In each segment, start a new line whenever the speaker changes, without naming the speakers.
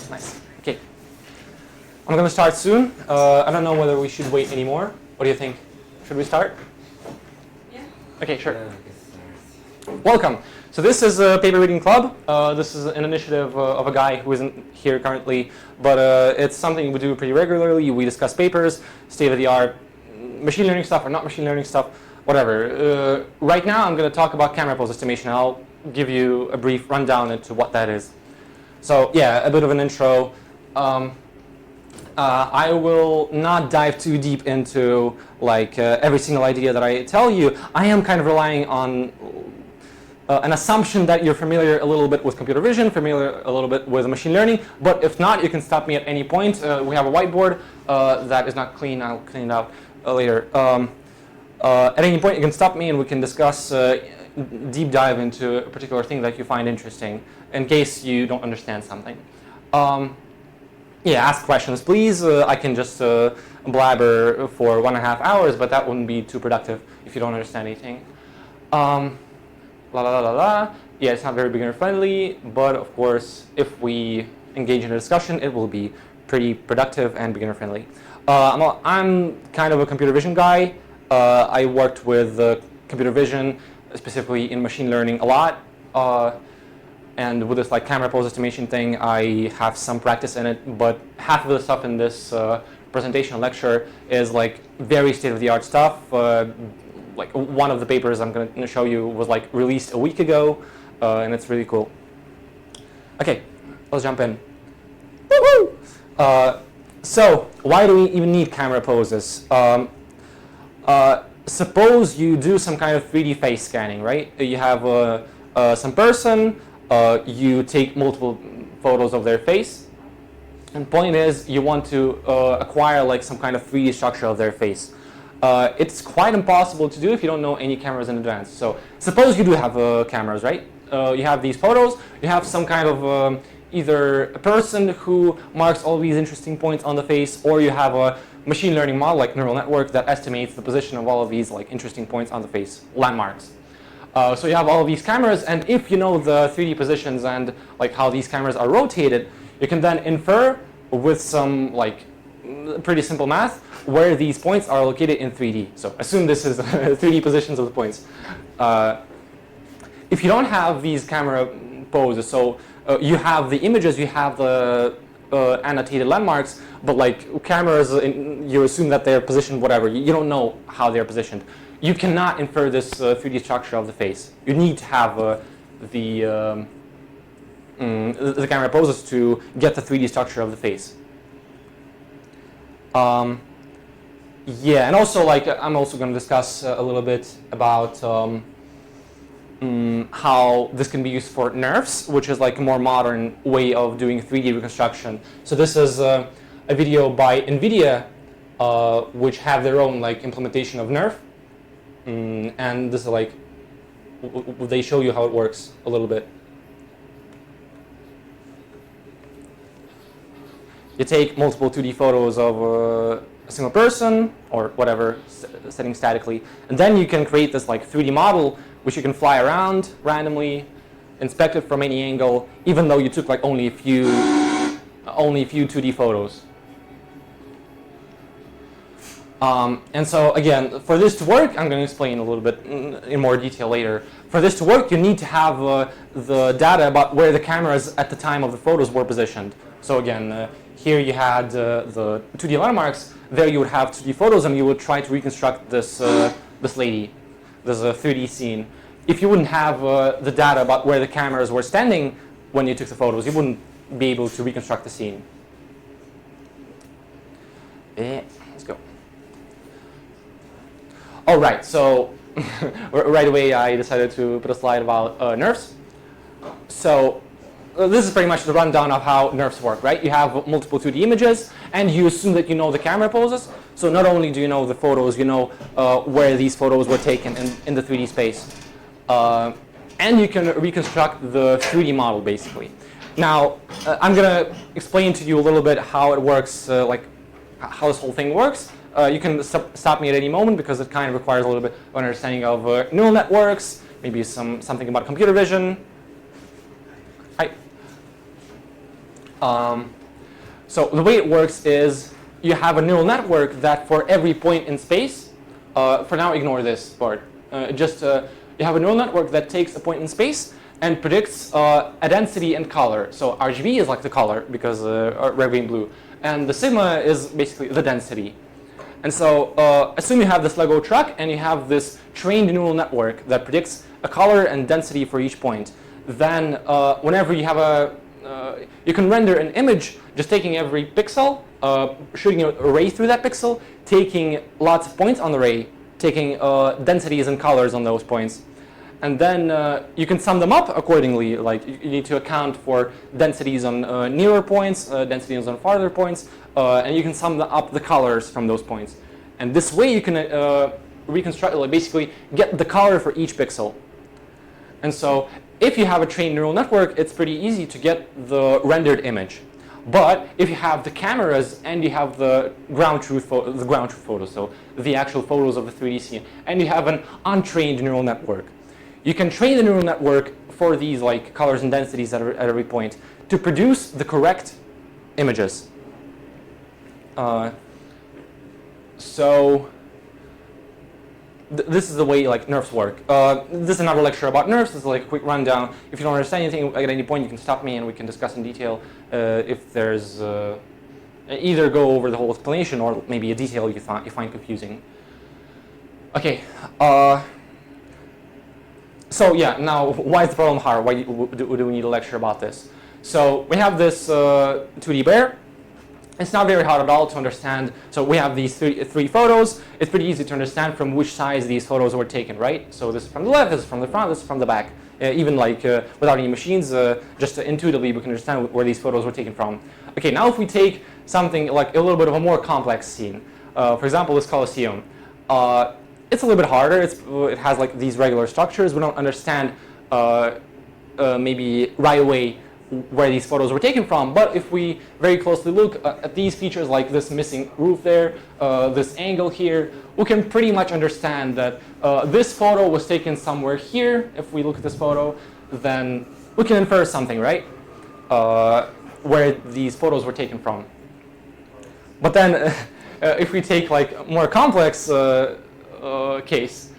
Nice. Okay. I'm going to start soon. I don't know whether we should wait anymore. What do you think? Should we start?
Yeah.
Okay, sure. Welcome. So this is a paper reading club. This is an initiative of a guy who isn't here currently, but it's something we do pretty regularly. We discuss papers, state-of-the-art machine learning stuff or not machine learning stuff, whatever. Right now I'm going to talk about camera pose estimation. I'll give you a brief rundown into what that is. So yeah, a bit of an intro. I will not dive too deep into like every single idea that I tell you. I am kind of relying on an assumption that you're familiar a little bit with computer vision, familiar a little bit with machine learning, but if not, you can stop me at any point. We have a whiteboard that is not clean. I'll clean it out later. At any point, you can stop me and we can discuss deep dive into a particular thing that you find interesting in case you don't understand something. Yeah, ask questions, please. I can just blabber for 1.5 hours, but that wouldn't be too productive if you don't understand anything. Yeah, it's not very beginner friendly, but of course, if we engage in a discussion, it will be pretty productive and beginner friendly. I'm kind of a computer vision guy. I worked with computer vision, specifically in machine learning a lot. And with this like camera pose estimation thing, I have some practice in it, but half of the stuff in this presentation lecture is like very state-of-the-art stuff. Like one of the papers I'm going to show you was like released a week ago, and it's really cool. Okay, let's jump in. Woo-hoo! So why do we even need camera poses? Suppose you do some kind of 3D face scanning, right? You have some person, you take multiple photos of their face, and point is you want to acquire like some kind of 3D structure of their face. It's quite impossible to do if you don't know any cameras in advance. So suppose you do have cameras, right? You have these photos, you have some kind of either a person who marks all these interesting points on the face, or you have a machine learning model like neural network that estimates the position of all of these like interesting points on the face, landmarks. So you have all of these cameras, and if you know the 3D positions and like how these cameras are rotated, you can then infer with some like pretty simple math where these points are located in 3D. So assume this is 3D positions of the points. If you don't have these camera poses, so you have the images, you have the annotated landmarks, but like cameras, you assume that they're positioned whatever. You don't know how they're positioned. You cannot infer this 3D structure of the face. You need to have the camera poses to get the 3D structure of the face. Yeah, and also like I'm also going to discuss a little bit about how this can be used for NeRFs, which is like a more modern way of doing 3D reconstruction. So this is a video by NVIDIA, which have their own like implementation of NeRF. And this is like, they show you how it works a little bit. You take multiple 2D photos of a single person or whatever, setting statically, and then you can create this like 3D model which you can fly around randomly, inspect it from any angle, even though you took like only a few 2D photos. And so again, for this to work, I'm going to explain a little bit in more detail later. For this to work, you need to have the data about where the cameras at the time of the photos were positioned. So again, here you had the 2D landmarks. There you would have 2D photos, and you would try to reconstruct this this lady. There's a 3D scene. If you wouldn't have the data about where the cameras were standing when you took the photos, you wouldn't be able to reconstruct the scene. Let's go. All right, so right away I decided to put a slide about NeRFs. So this is pretty much the rundown of how NeRFs work, right? You have multiple 2D images, and you assume that you know the camera poses. So not only do you know the photos, you know where these photos were taken in the 3D space. And you can reconstruct the 3D model, basically. Now, I'm going to explain to you a little bit how it works, like how this whole thing works. You can stop me at any moment because it kind of requires a little bit of understanding of neural networks, maybe something about computer vision. Hi. So the way it works is you have a neural network that for every point in space, for now ignore this part, you have a neural network that takes a point in space and predicts a density and color. So RGB is like the color because red, green, blue, and the sigma is basically the density. And so assume you have this Lego truck and you have this trained neural network that predicts a color and density for each point. Then whenever you have you can render an image just taking every pixel, shooting an array through that pixel, taking lots of points on the array, taking densities and colors on those points. And then you can sum them up accordingly. Like you need to account for densities on nearer points, densities on farther points, and you can sum up the colors from those points. And this way you can reconstruct, like basically get the color for each pixel. And so if you have a trained neural network, it's pretty easy to get the rendered image. But if you have the cameras and you have the ground truth photos, so the actual photos of the 3D scene, and you have an untrained neural network, you can train the neural network for these like colors and densities at every point to produce the correct images. This is the way like nerfs work. This is another lecture about nerfs. This is like a quick rundown. If you don't understand anything at any point, you can stop me and we can discuss in detail. If there's either go over the whole explanation or maybe a detail you find confusing. Okay. So yeah, now why is the problem hard? Why do we need a lecture about this? So we have this 2D bear. It's not very hard at all to understand. So we have these three photos. It's pretty easy to understand from which sides these photos were taken, right? So this is from the left, this is from the front, this is from the back. Even like without any machines, just intuitively we can understand where these photos were taken from. Okay, now if we take something like a little bit of a more complex scene, for example, this Colosseum. It's a little bit harder. It has like these regular structures. We don't understand maybe right away where these photos were taken from. But if we very closely look at these features, like this missing roof there, this angle here, we can pretty much understand that this photo was taken somewhere here. If we look at this photo, then we can infer something, right? Where these photos were taken from. But then if we take like more complex case,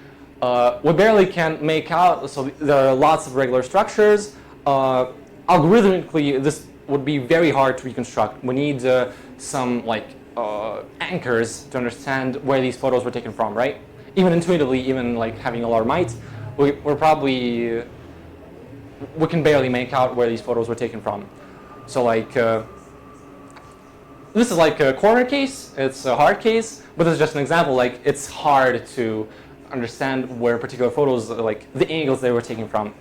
we barely can make out, so there are lots of regular structures. Algorithmically, this would be very hard to reconstruct. We need some like anchors to understand where these photos were taken from, right? Even intuitively, even like having a lot of might, we can barely make out where these photos were taken from. So like, this is like a corner case, it's a hard case, but this is just an example. Like, it's hard to understand where particular photos, like the angles they were taken from.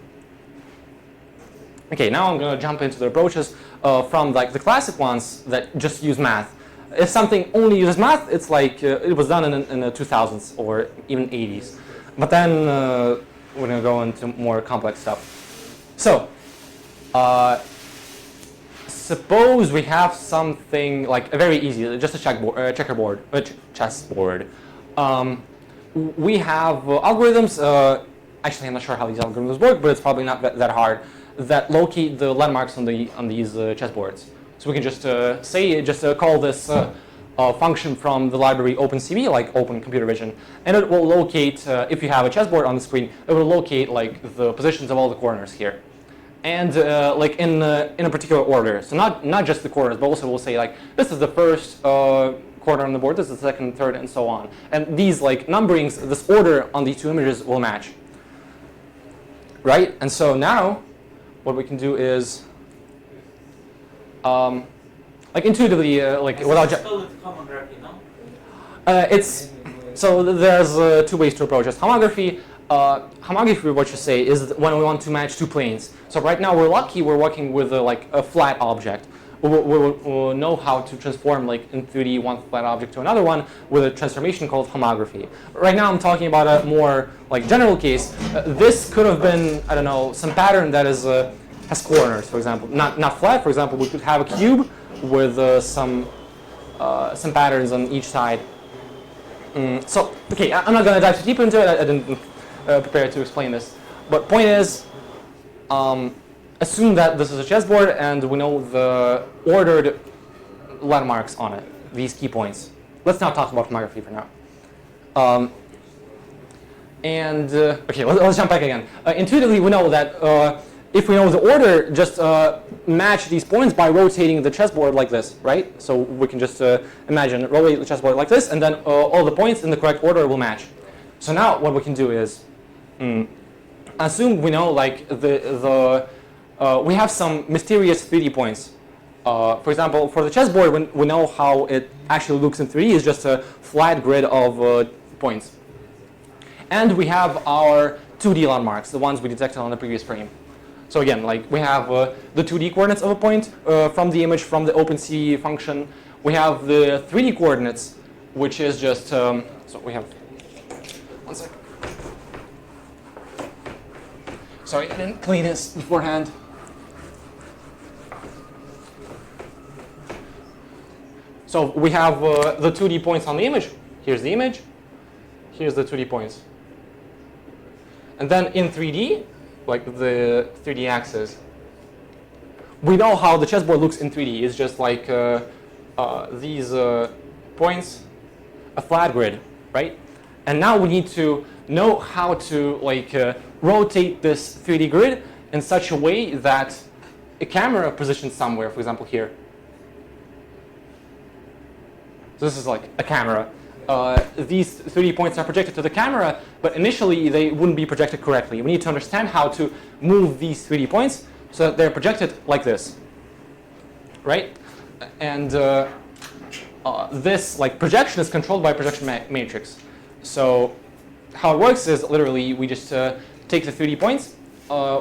Okay, now I'm going to jump into the approaches from like the classic ones that just use math. If something only uses math, it's like it was done in the 2000s or even 80s. But then we're going to go into more complex stuff. So, suppose we have something like very easy, just a chessboard. We have algorithms. Actually, I'm not sure how these algorithms work, but it's probably not that hard. That locate the landmarks on these chessboards. So we can just call this function from the library OpenCV, like Open Computer Vision, and it will locate. If you have a chessboard on the screen, it will locate like the positions of all the corners here, and like in a particular order. So not just the corners, but also we'll say like this is the first corner on the board, this is the second, third, and so on. And these like numberings, this order on these two images will match, right? And so now, what we can do is, like intuitively, like without.
Homography, no?
It's so there's two ways to approach this. Homography, what you say is when we want to match two planes. So right now we're lucky, we're working with like a flat object. We'll know how to transform like in 3D one flat object to another one with a transformation called homography. Right now I'm talking about a more like general case. This could have been, I don't know, some pattern that is has corners, for example, not flat. For example, we could have a cube with some patterns on each side. So okay, I'm not going to dive too deep into it. I didn't prepare to explain this. But point is, assume that this is a chessboard and we know the ordered landmarks on it, these key points. Let's not talk about topography for now. Okay, let's jump back again. Intuitively, we know that if we know the order, just match these points by rotating the chessboard like this, right? So we can just imagine rotate the chessboard like this, and then all the points in the correct order will match. So now what we can do is assume we know like we have some mysterious 3D points. For example, for the chessboard, we know how it actually looks in 3D. It's just a flat grid of points. And we have our 2D landmarks, the ones we detected on the previous frame. So again, like we have the 2D coordinates of a point from the image from the OpenC function. We have the 3D coordinates, which is just so we have. One second. Sorry, I didn't clean this beforehand. So we have the 2D points on the image. Here's the image. Here's the 2D points. And then in 3D, like the 3D axis, we know how the chessboard looks in 3D. It's just like these points, a flat grid, right? And now we need to know how to like rotate this 3D grid in such a way that a camera positioned somewhere, for example here. So this is like a camera. These 3D points are projected to the camera, but initially they wouldn't be projected correctly. We need to understand how to move these 3D points so that they're projected like this, right? And this like projection is controlled by a projection matrix. So how it works is literally we just take the 3D points,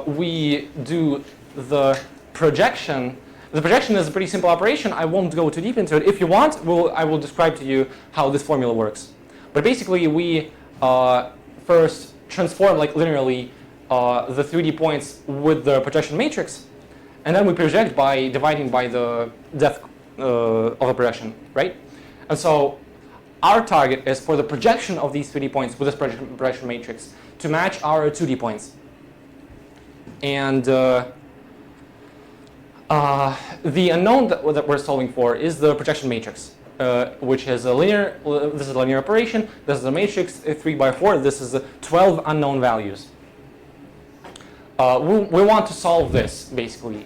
we do the projection. The projection is a pretty simple operation. I won't go too deep into it. If you want, I will describe to you how this formula works. But basically, we first transform like linearly the 3D points with the projection matrix, and then we project by dividing by the depth of a projection, right? And so our target is for the projection of these 3D points with this projection matrix to match our 2D points. And the unknown that we're solving for is the projection matrix, which is a linear. This is a linear operation. This is a matrix 3 by 4. This is 12 unknown values. We want to solve this basically,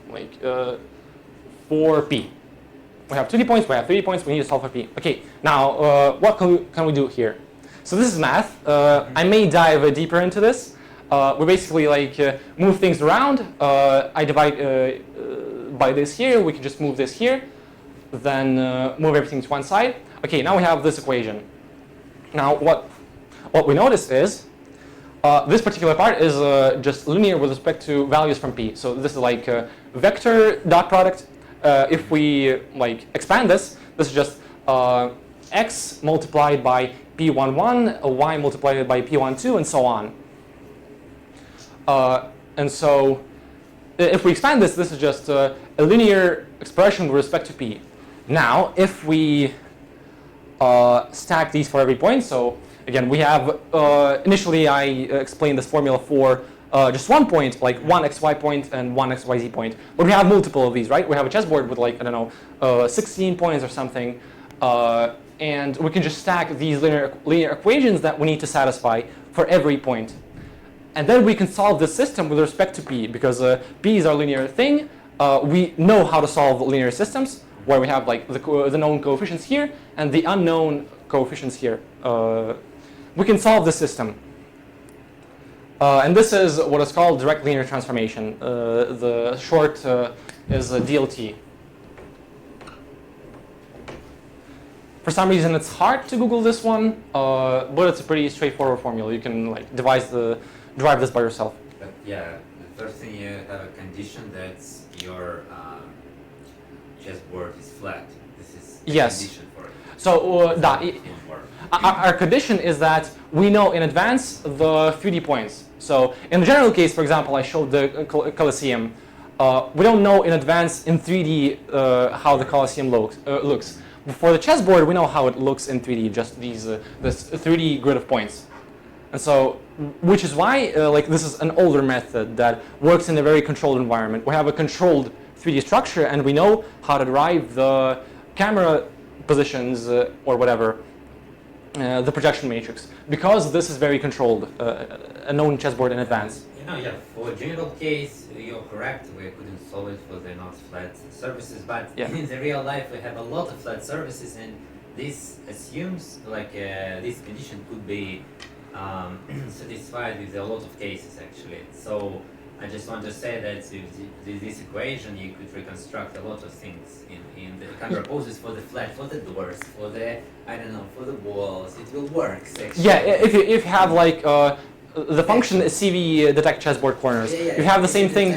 like for p. We have 2D points. We have 3D points. We need to solve for p. Okay. Now, what can we do here? So this is math. I may dive deeper into this. We basically like move things around. I divide by this here. We can just move this here, then move everything to one side. Okay, now we have this equation. Now what we notice is this particular part is just linear with respect to values from p. So this is like vector dot product. If we like expand this, this is just x multiplied by p11, y multiplied by p12, and so on. And so if we expand this, this is just a linear expression with respect to p. Now, if we stack these for every point, so again, we have, initially I explained this formula for just one point, like one xy point and one xyz point. But we have multiple of these, right? We have a chessboard with like, I don't know, 16 points or something. And we can just stack these linear equations that we need to satisfy for every point. And then we can solve this system with respect to p, because p is our linear thing. We know how to solve linear systems, where we have like the known coefficients here and the unknown coefficients here. We can solve the system. And this is what is called direct linear transformation. The short is DLT. For some reason, it's hard to Google this one, but it's a pretty straightforward formula. You can like derive this by yourself.
But yeah, the first thing, you have a condition that your chessboard is flat. This is a condition for it.
So our condition is that we know in advance the 3D points. So in the general case, for example, I showed the Colosseum. We don't know in advance in 3D how the Colosseum looks. For the chessboard, we know how it looks in 3D, just this 3D grid of points. And so which is why like this is an older method that works in a very controlled environment. We have a controlled 3D structure, and we know how to derive the camera positions or whatever, the projection matrix, because this is very controlled, a known chessboard in advance.
Yeah, for general case, you're correct. We couldn't solve it for the not flat surfaces, but in the real life, we have a lot of flat surfaces, and this assumes like this condition could be satisfied with a lot of cases actually. So I just want to say that with this equation, you could reconstruct a lot of things in the camera poses for the flat, for the doors, for the, I don't know, for the walls. It will work actually.
Yeah, if you have like the function is CV detect chessboard corners. You have the same thing.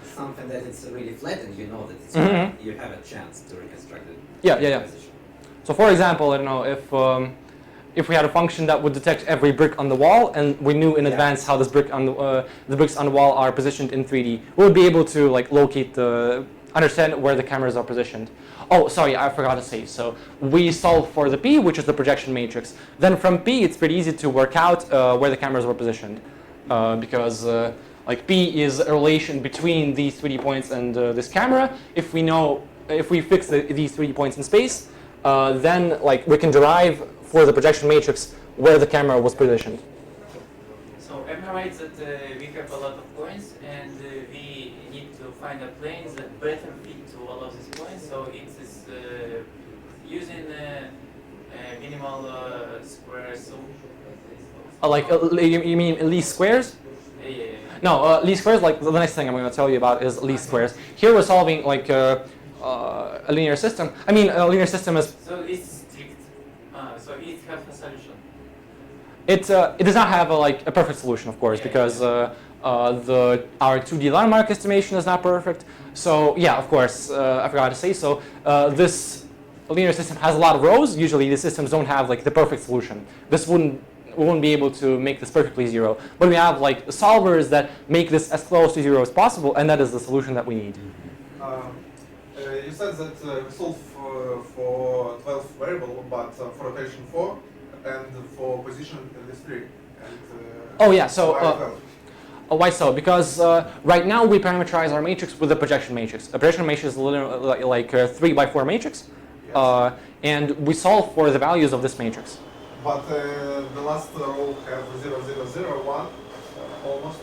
Something that it's really flat, and you know that it's you have a chance to reconstruct it.
Yeah. So for example, I don't know if we had a function that would detect every brick on the wall, and we knew in advance how this brick on the bricks on the wall are positioned in 3D, we would be able to like locate understand where the cameras are positioned. Oh, sorry, I forgot to say. So we solve for the P, which is the projection matrix. Then from P, it's pretty easy to work out where the cameras were positioned, because like P is a relation between these 3D points and this camera. If we fix these 3D points in space, then like we can derive for the projection matrix where the camera was positioned.
So am I right that we have a lot of points, and we need to find a plane that better fit to all of these points? So it is using minimal squares.
Like you mean least squares?
Yeah.
No, least squares. Like the next thing I'm going to tell you about is least squares. Here we're solving like a linear system. I mean, a linear system is.
So it's strict. So it has a solution.
It does not have a perfect solution, of course, because our 2D landmark estimation is not perfect. So yeah, of course, I forgot to say so. This linear system has a lot of rows. Usually, the systems don't have like the perfect solution. We wouldn't be able to make this perfectly zero. But we have like solvers that make this as close to zero as possible, and that is the solution that we need.
You said that we solve for 12 variable, but for rotation 4 and for position this 3. And,
oh yeah, so why so? Because right now we parameterize our matrix with a projection matrix. A projection matrix is literally like a 3x4 matrix, yes. And we solve for the values of this matrix.
But the last row have 0, 0, 0, 1 almost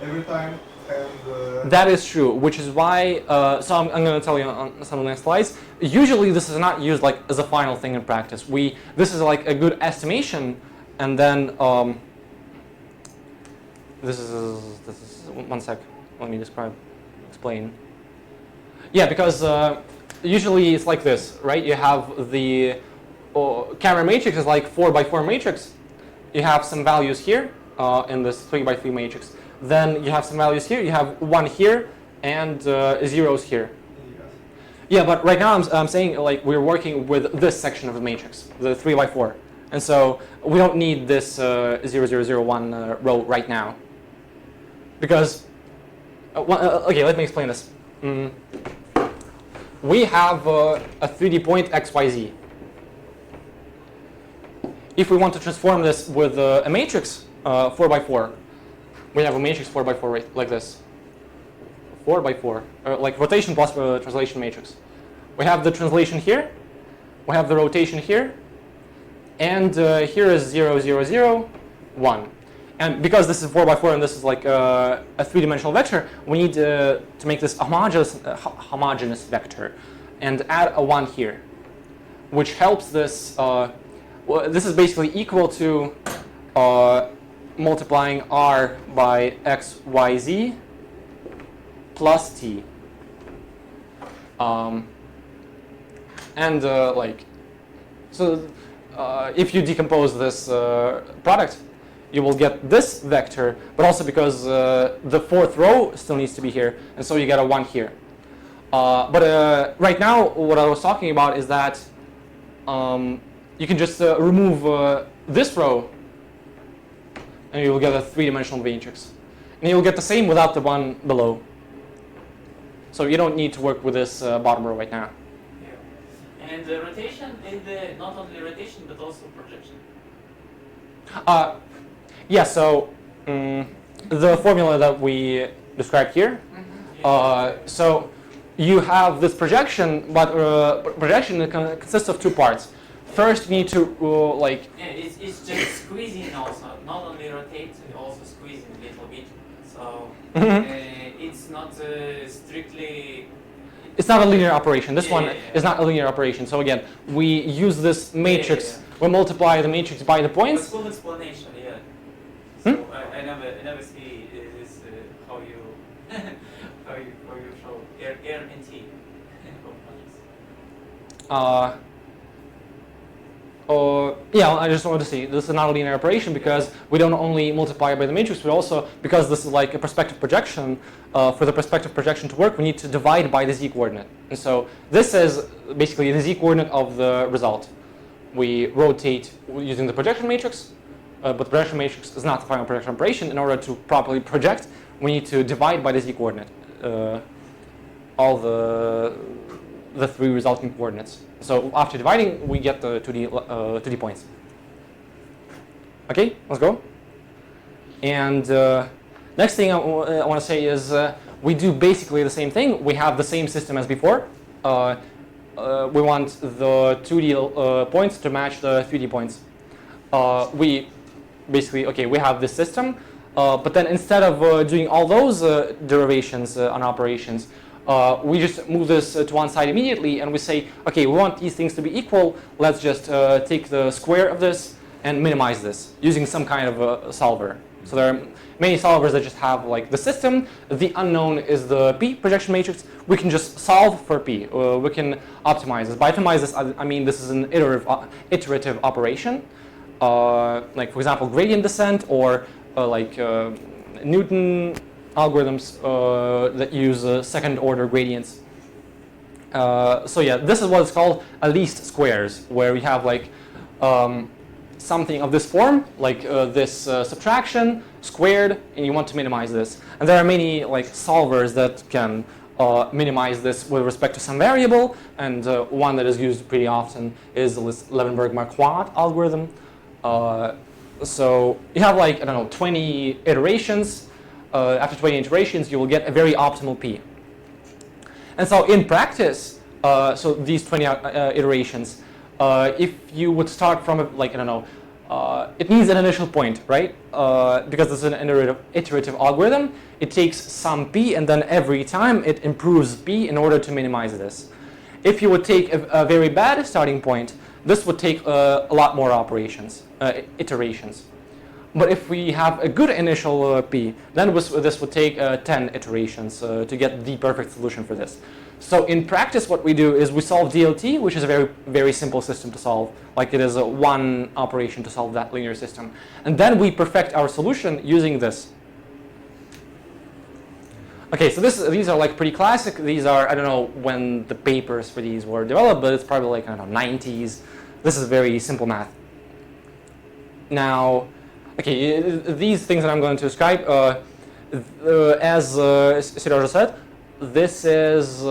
every time. And,
that is true, which is why, so I'm going to tell you on some of the next slides. Usually this is not used like as a final thing in practice. This is like a good estimation, and then this is one sec. Let me explain. Yeah, because usually it's like this, right? You have the camera matrix is like 4x4 matrix. You have some values here in this 3x3 matrix. Then you have some values here. You have 1 here and zeros here. Yeah, but right now I'm saying like we're working with this section of the matrix, the 3x4, and so we don't need this 0001 row right now. Because okay, let me explain this. We have a 3D point XYZ. If we want to transform this with a matrix 4x4, we have a matrix 4x4 like this. 4x4, like rotation plus translation matrix. We have the translation here, we have the rotation here, and here is 0, 0, 0, 1. And because this is 4x4 and this is like a 3-dimensional vector, we need to make this homogeneous vector and add a 1 here, which helps this. This is basically equal to multiplying r by x, y, z plus t. If you decompose this product, you will get this vector, but also because the 4th row still needs to be here, and so you get a 1 here. But right now, what I was talking about is that you can just remove this row, and you will get a 3-dimensional matrix. And you'll get the same without the one below. So you don't need to work with this bottom row right now.
Yeah. And the rotation is not only rotation, but also projection.
Yeah, so the formula that we described here. So you have this projection, but projection consists of two parts. First, you need to like.
Yeah, it's just squeezing also, not only rotate, also squeezing a little bit. So it's not strictly.
It's not a linear operation. This one is not a linear operation. So again, we use this matrix. We multiply the matrix by the points.
Full explanation, yeah. So I never see this how you how you show R and T components.
Yeah, I just wanted to say this is not a linear operation because we don't only multiply by the matrix, we also, because this is like a perspective projection, for the perspective projection to work, we need to divide by the z-coordinate. And so this is basically the z-coordinate of the result. We rotate using the projection matrix, but the projection matrix is not the final projection operation. In order to properly project, we need to divide by the z-coordinate, all the three resulting coordinates. So after dividing, we get the 2D points. Okay, let's go. And next thing I want to say is we do basically the same thing. We have the same system as before. We want the 2D points to match the 3D points. We basically, okay, we have this system, but then instead of doing all those derivations on operations, we just move this to one side immediately and we say, okay, we want these things to be equal. Let's just take the square of this and minimize this using some kind of a solver. So there are many solvers that just have like the system. The unknown is the P projection matrix. We can just solve for P. We can optimize this. By optimize this, I mean this is an iterative operation. Like for example, gradient descent or like Newton algorithms that use second order gradients. So yeah, this is what is called a least squares, where we have like something of this form, like this subtraction squared, and you want to minimize this. And there are many like solvers that can minimize this with respect to some variable, and one that is used pretty often is the Levenberg-Marquardt algorithm. So you have like, I don't know, 20 iterations. After 20 iterations, you will get a very optimal P. And so in practice, so these 20 iterations, if you would start from, like, I don't know, it needs an initial point, right? Because this is an iterative algorithm, it takes some P, and then every time it improves P in order to minimize this. If you would take a very bad starting point, this would take a lot more iterations. But if we have a good initial P, then this would take 10 iterations to get the perfect solution for this. So in practice, what we do is we solve DLT, which is a very, very simple system to solve. Like it is one operation to solve that linear system. And then we perfect our solution using this. Okay, so these are like pretty classic. These are, I don't know when the papers for these were developed, but it's probably like, I don't know, 90s. This is very simple math. Now, okay, these things that I'm going to describe, as Sergio said, this is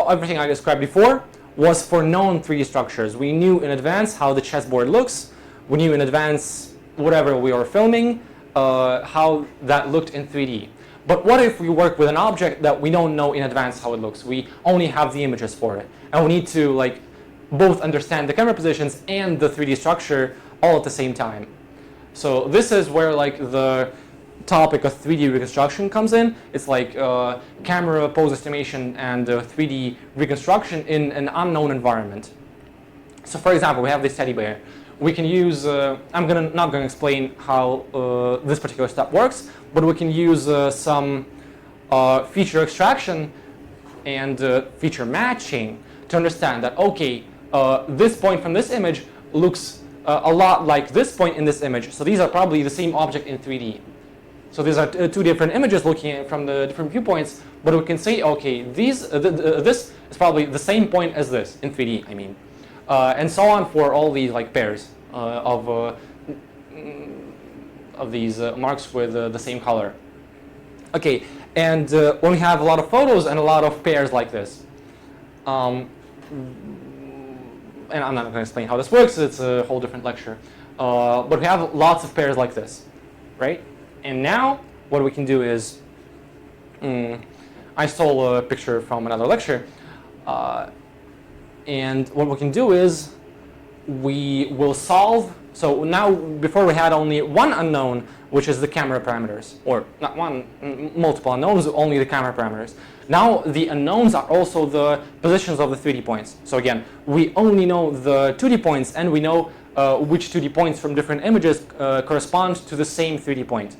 everything I described before was for known 3D structures. We knew in advance how the chessboard looks. We knew in advance whatever we were filming, how that looked in 3D. But what if we work with an object that we don't know in advance how it looks? We only have the images for it, and we need to like both understand the camera positions and the 3D structure all at the same time. So this is where like the topic of 3D reconstruction comes in. It's like camera pose estimation and 3D reconstruction in an unknown environment. So for example, we have this teddy bear. We can use, I'm not going to explain how this particular step works, but we can use some feature extraction and feature matching to understand that, okay, this point from this image looks a lot like this point in this image. So these are probably the same object in 3D. So these are two different images looking at from the different viewpoints, but we can say, okay, this is probably the same point as this in 3D, I mean. And so on for all these like pairs of these marks with the same color. Okay, and when we have a lot of photos and a lot of pairs like this, and I'm not going to explain how this works, it's a whole different lecture, but we have lots of pairs like this. right? And now what we can do is, I stole a picture from another lecture, and what we can do is we will solve. So now, before we had only one unknown, which is the camera parameters, or not one, multiple unknowns, only the camera parameters. Now the unknowns are also the positions of the 3D points. So again, we only know the 2D points, and we know which 2D points from different images correspond to the same 3D point.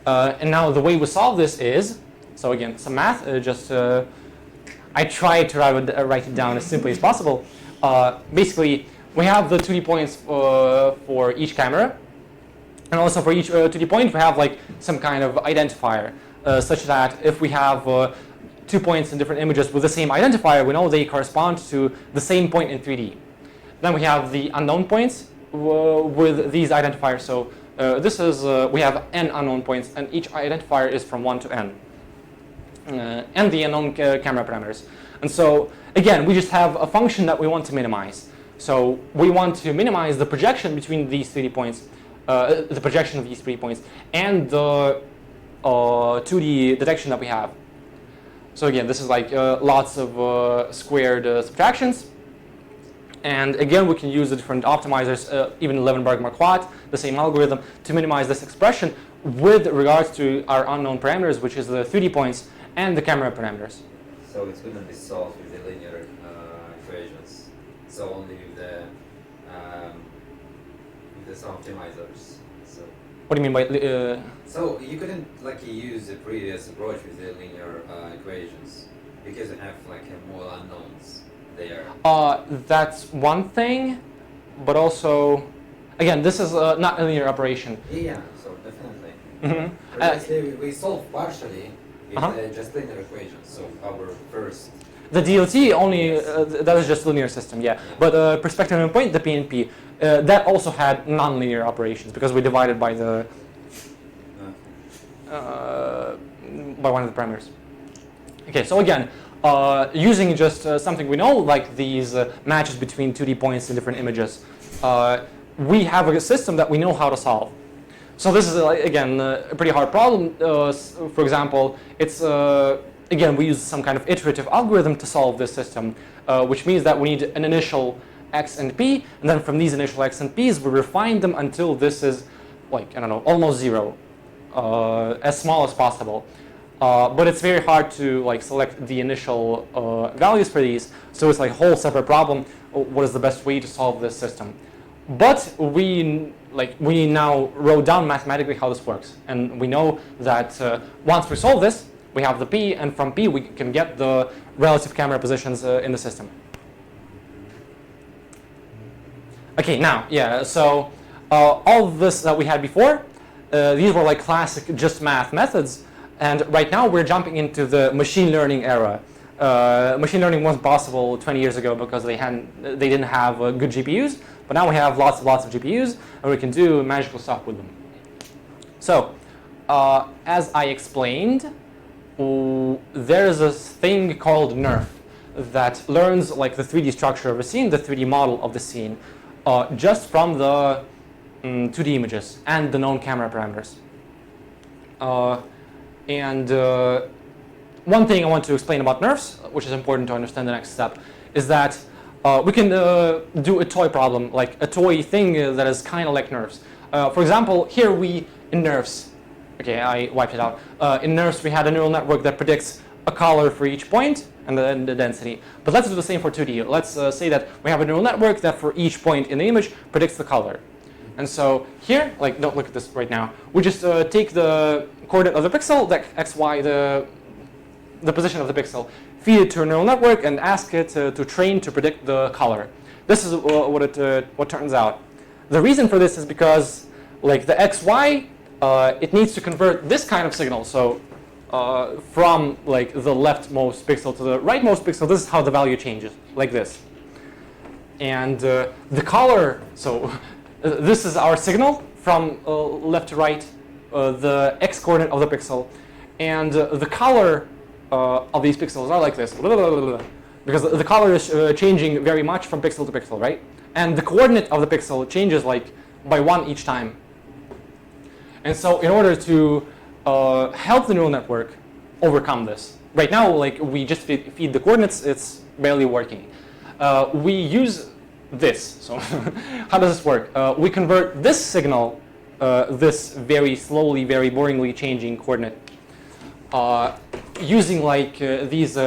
And now the way we solve this is, so again, some math, I try to write it down as simply as possible. Basically, we have the 2D points for each camera, and also for each 2D point we have like some kind of identifier, such that if we have 2 points in different images with the same identifier, we know they correspond to the same point in 3D. Then we have the unknown points with these identifiers. So this is, we have n unknown points, and each identifier is from 1 to n. And the unknown camera parameters. And so, again, we just have a function that we want to minimize. So we want to minimize the projection between these 3D points, the projection of these 3D points, and the 2D detection that we have. So again, this is like lots of squared subtractions. And again, we can use the different optimizers, even Levenberg-Marquardt, the same algorithm, to minimize this expression with regards to our unknown parameters, which is the 3D points and the camera parameters.
So it's going to be solved with the linear equations. So only with the optimizers. So
What do you mean by?
So you couldn't like use the previous approach with the linear equations because you have like more unknowns there.
That's one thing, but also, again, this is not a linear operation.
Yeah, so definitely.
Mm-hmm.
Previously we solved partially with just linear equations. So our first.
The DLT only, that is just linear system, yeah. But perspective and point, the PNP, that also had non-linear operations because we divided by the by one of the parameters. Okay, so again, using just something we know, like these matches between 2D points in different images, we have a system that we know how to solve. So this is, again, a pretty hard problem. For example, it's, again, we use some kind of iterative algorithm to solve this system, which means that we need an initial x and p, and then from these initial x and p's, we refine them until this is, like, I don't know, almost zero, as small as possible. But it's very hard to like select the initial values for these, so it's like a whole separate problem. What is the best way to solve this system? But we now wrote down mathematically how this works, and we know that once we solve this, we have the p, and from p we can get the relative camera positions in the system. Okay, now, yeah, so all of this that we had before, these were like classic just math methods. And right now we're jumping into the machine learning era. Machine learning wasn't possible 20 years ago because they didn't have good GPUs, but now we have lots of GPUs, and we can do magical stuff with them. So, as I explained, there is a thing called NERF that learns like the 3D structure of a scene, the 3D model of the scene, just from the 2D images and the known camera parameters. And one thing I want to explain about NERFs, which is important to understand the next step, is that we can do a toy problem, like a toy thing that is kind of like NERFs. For example, here in NERFs, okay, I wiped it out. In NERFs, we had a neural network that predicts a color for each point and then the density. But let's do the same for 2D. Let's say that we have a neural network that for each point in the image predicts the color. And so here, like, don't look at this right now. We just take the coordinate of the pixel, the x, y, the position of the pixel, feed it to a neural network, and ask it to train to predict the color. This is what turns out. The reason for this is because, like, the x, y, it needs to convert this kind of signal. So from like the leftmost pixel to the rightmost pixel, this is how the value changes, like this. And the color, so. This is our signal from left to right, the x coordinate of the pixel, and the color of these pixels are like this, because the color is changing very much from pixel to pixel, right? And the coordinate of the pixel changes like by 1 each time. And so in order to help the neural network overcome this, right now, like we just feed the coordinates, it's barely working. We use this. So how does this work? We convert this signal, this very slowly, very boringly changing coordinate, using like these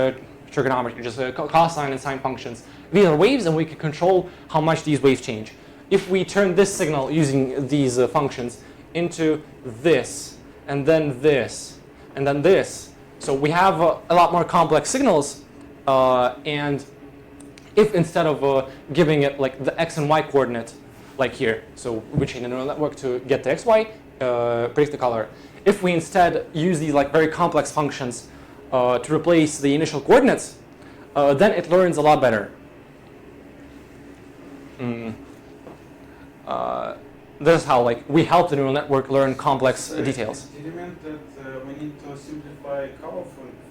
trigonometry, just cosine and sine functions. These are waves, and we can control how much these waves change. If we turn this signal using these functions into this, and then this, and then this, so we have a lot more complex signals, and if instead of giving it like the x and y coordinate, like here, so we train a neural network to get the xy, predict the color. If we instead use these like very complex functions to replace the initial coordinates, then it learns a lot better. This is how like we help the neural network learn complex details.
Did you mean that we need to simplify color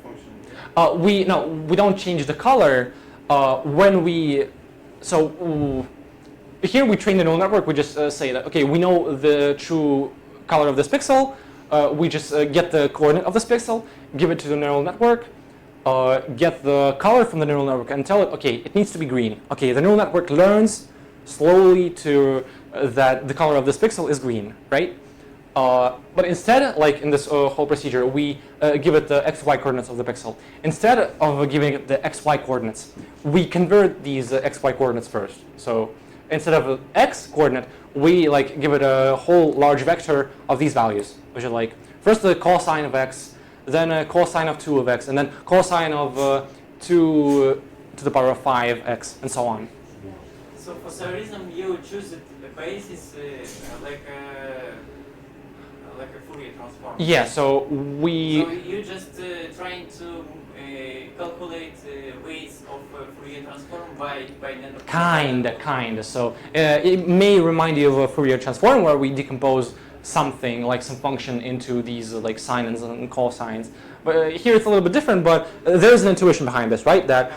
function?
We don't change the color when we here we train the neural network. We just say that okay, we know the true color of this pixel. We just get the coordinate of this pixel, give it to the neural network, get the color from the neural network, and tell it okay, it needs to be green. Okay, the neural network learns slowly to that the color of this pixel is green, right? But instead, like in this whole procedure, we give it the xy coordinates of the pixel. Instead of giving it the xy coordinates, we convert these xy coordinates first. So instead of an x coordinate, we like give it a whole large vector of these values, which are like first the cosine of x, then a cosine of 2 of x, and then cosine of 2 to the power of 5x, and so on.
So for some reason you choose the basis like a Fourier transform.
Yeah, so we...
So you just trying to calculate weights of Fourier transform by
Kind. So it may remind you of a Fourier transform where we decompose something, like some function, into these like sines and cosines. But here it's a little bit different, but there's an intuition behind this, right? That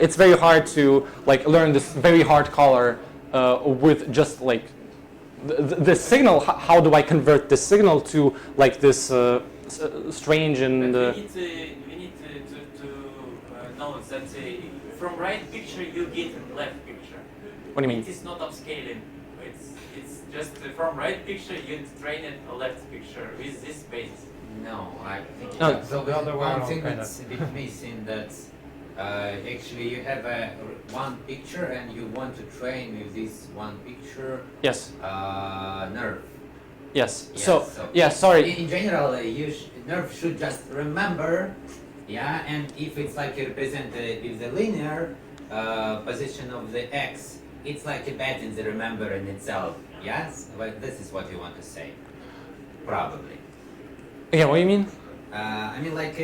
it's very hard to like learn this very hard color with just like the signal. How do I convert this signal to like this strange and...
we need to know that from right picture you get left picture.
What do you mean?
It is not upscaling. It's just from right picture you train it a left picture with this basis.
No, I think
No,
so.
the other way
One
around,
thing
kinda.
that's a bit missing that actually you have one picture and you want to train with this one picture
Yes.
nerve.
Yes.
Yes,
So yeah, sorry.
In general, nerve should just remember, yeah, and if it's like represented with the linear position of the x, it's like a pattern that remember in itself. Yes, but this is what you want to say, probably.
Again, what do you mean?
I mean, like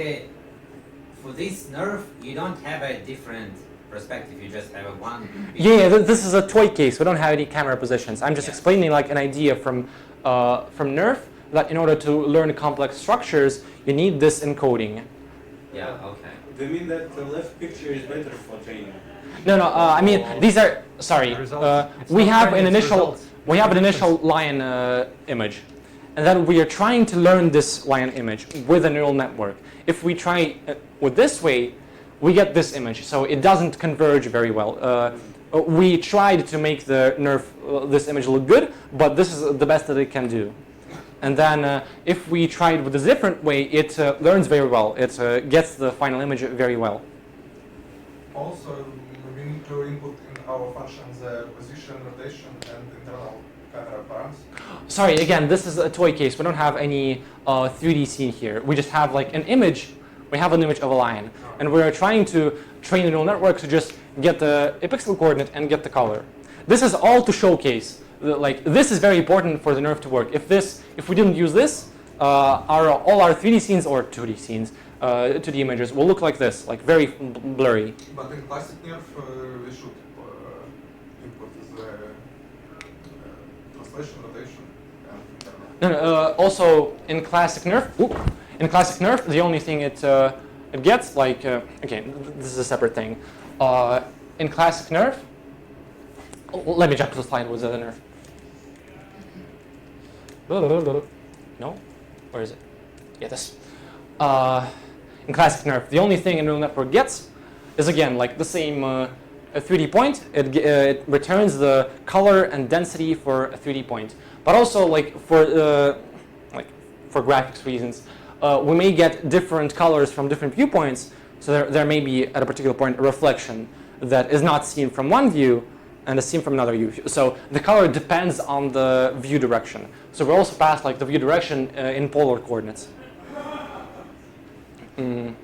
for this nerve, you don't have a different perspective. You just have a one.
Yeah, this is a toy case. We don't have any camera positions. I'm just
Yeah.
explaining like an idea from nerve that in order to learn complex structures, you need this encoding.
Yeah. Okay.
Do you mean that the left picture is better for training?
No. I mean these are sorry. We have an initial lion image, and then we are trying to learn this lion image with a neural network. If we try with this way, we get this image. So it doesn't converge very well. We tried to make the nerve this image look good, but this is the best that it can do. And then if we try it with a different way, it learns very well. It gets the final image very well.
Also, we need to input in our functions position, rotation, and internal camera params.
Sorry, again, this is a toy case. We don't have any 3D scene here. We just have like an image. We have an image of a lion. And we're trying to train a neural network to just get a pixel coordinate and get the color. This is all to showcase. Like this is very important for the nerve to work. If we didn't use this, all our 3D scenes or 2D scenes, 2D images will look like this, like very blurry.
But in classic nerve, we should input the translation, rotation, and internal.
No, also in classic nerve, the only thing it gets, like, okay, this is a separate thing. In classic nerve, let me jump to the slide with the nerve. No? Where is it? Yeah, this. In classic nerf, the only thing a neural network gets is, again, like the same 3D point. It returns the color and density for a 3D point. But also, like for graphics reasons, we may get different colors from different viewpoints. So there may be, at a particular point, a reflection that is not seen from one view and is seen from another view. So the color depends on the view direction. So we also pass like the view direction in polar coordinates.
So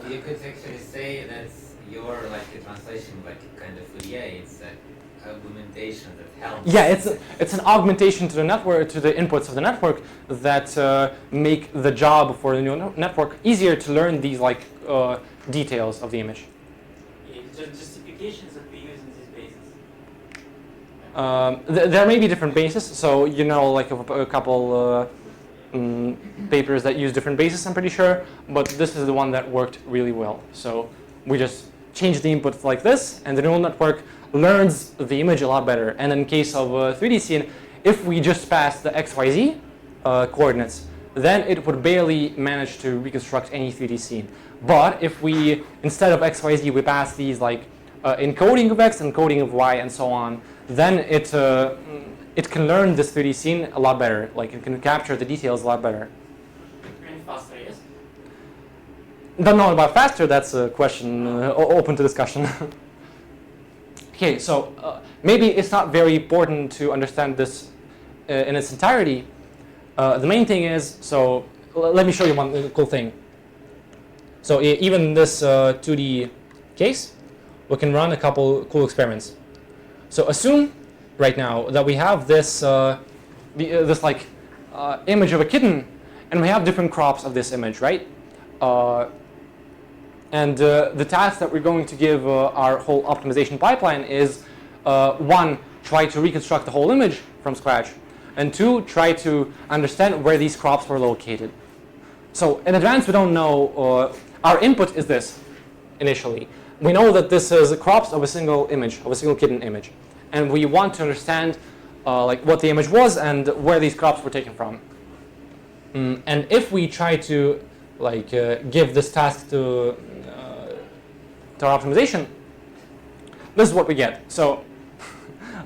you could actually say that your like a translation, like kind of Fourier, it's an augmentation that helps.
Yeah, it's an augmentation to the network, to the inputs of the network that make the job for the neural network easier to learn these like details of the image.
Yeah, justifications that we use in these bases.
There may be different bases, so you know, like a couple papers that use different bases, I'm pretty sure, but this is the one that worked really well. So we just change the inputs like this, and the neural network learns the image a lot better. And in case of 3D scene, if we just pass the XYZ coordinates, then it would barely manage to reconstruct any 3D scene. But if we, instead of XYZ, we pass these like encoding of X, encoding of Y, and so on, then it can learn this 3D scene a lot better. Like it can capture the details a lot better.
And faster, yes?
Don't know about faster, that's a question open to discussion. Okay, so maybe it's not very important to understand this in its entirety. The main thing is, so let me show you one cool thing. So even in this 2D case, we can run a couple cool experiments. So assume right now that we have this this like image of a kitten, and we have different crops of this image, right? And the task that we're going to give our whole optimization pipeline is, one, try to reconstruct the whole image from scratch, and two, try to understand where these crops were located. So in advance, we don't know, our input is this, initially. We know that this is crops of a single image, of a single kitten image. And we want to understand like what the image was and where these crops were taken from. And if we try to like give this task to our optimization, this is what we get. So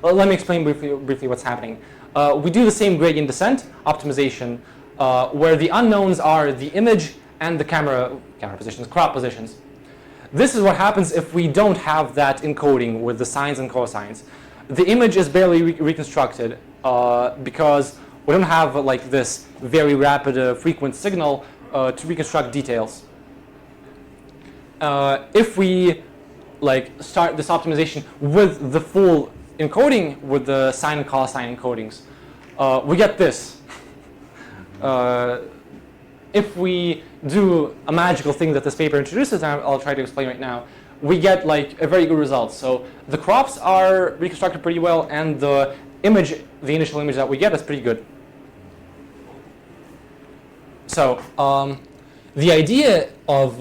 let me explain briefly what's happening. We do the same gradient descent optimization where the unknowns are the image and the camera positions, crop positions. This is what happens if we don't have that encoding with the sines and cosines. The image is barely reconstructed because we don't have like this very rapid frequent signal to reconstruct details. If we like start this optimization with the full encoding, with the sine and cosine encodings, we get this. If we do a magical thing that this paper introduces, and I'll try to explain right now, we get like a very good result. So the crops are reconstructed pretty well, and the image, the initial image that we get, is pretty good. So the idea of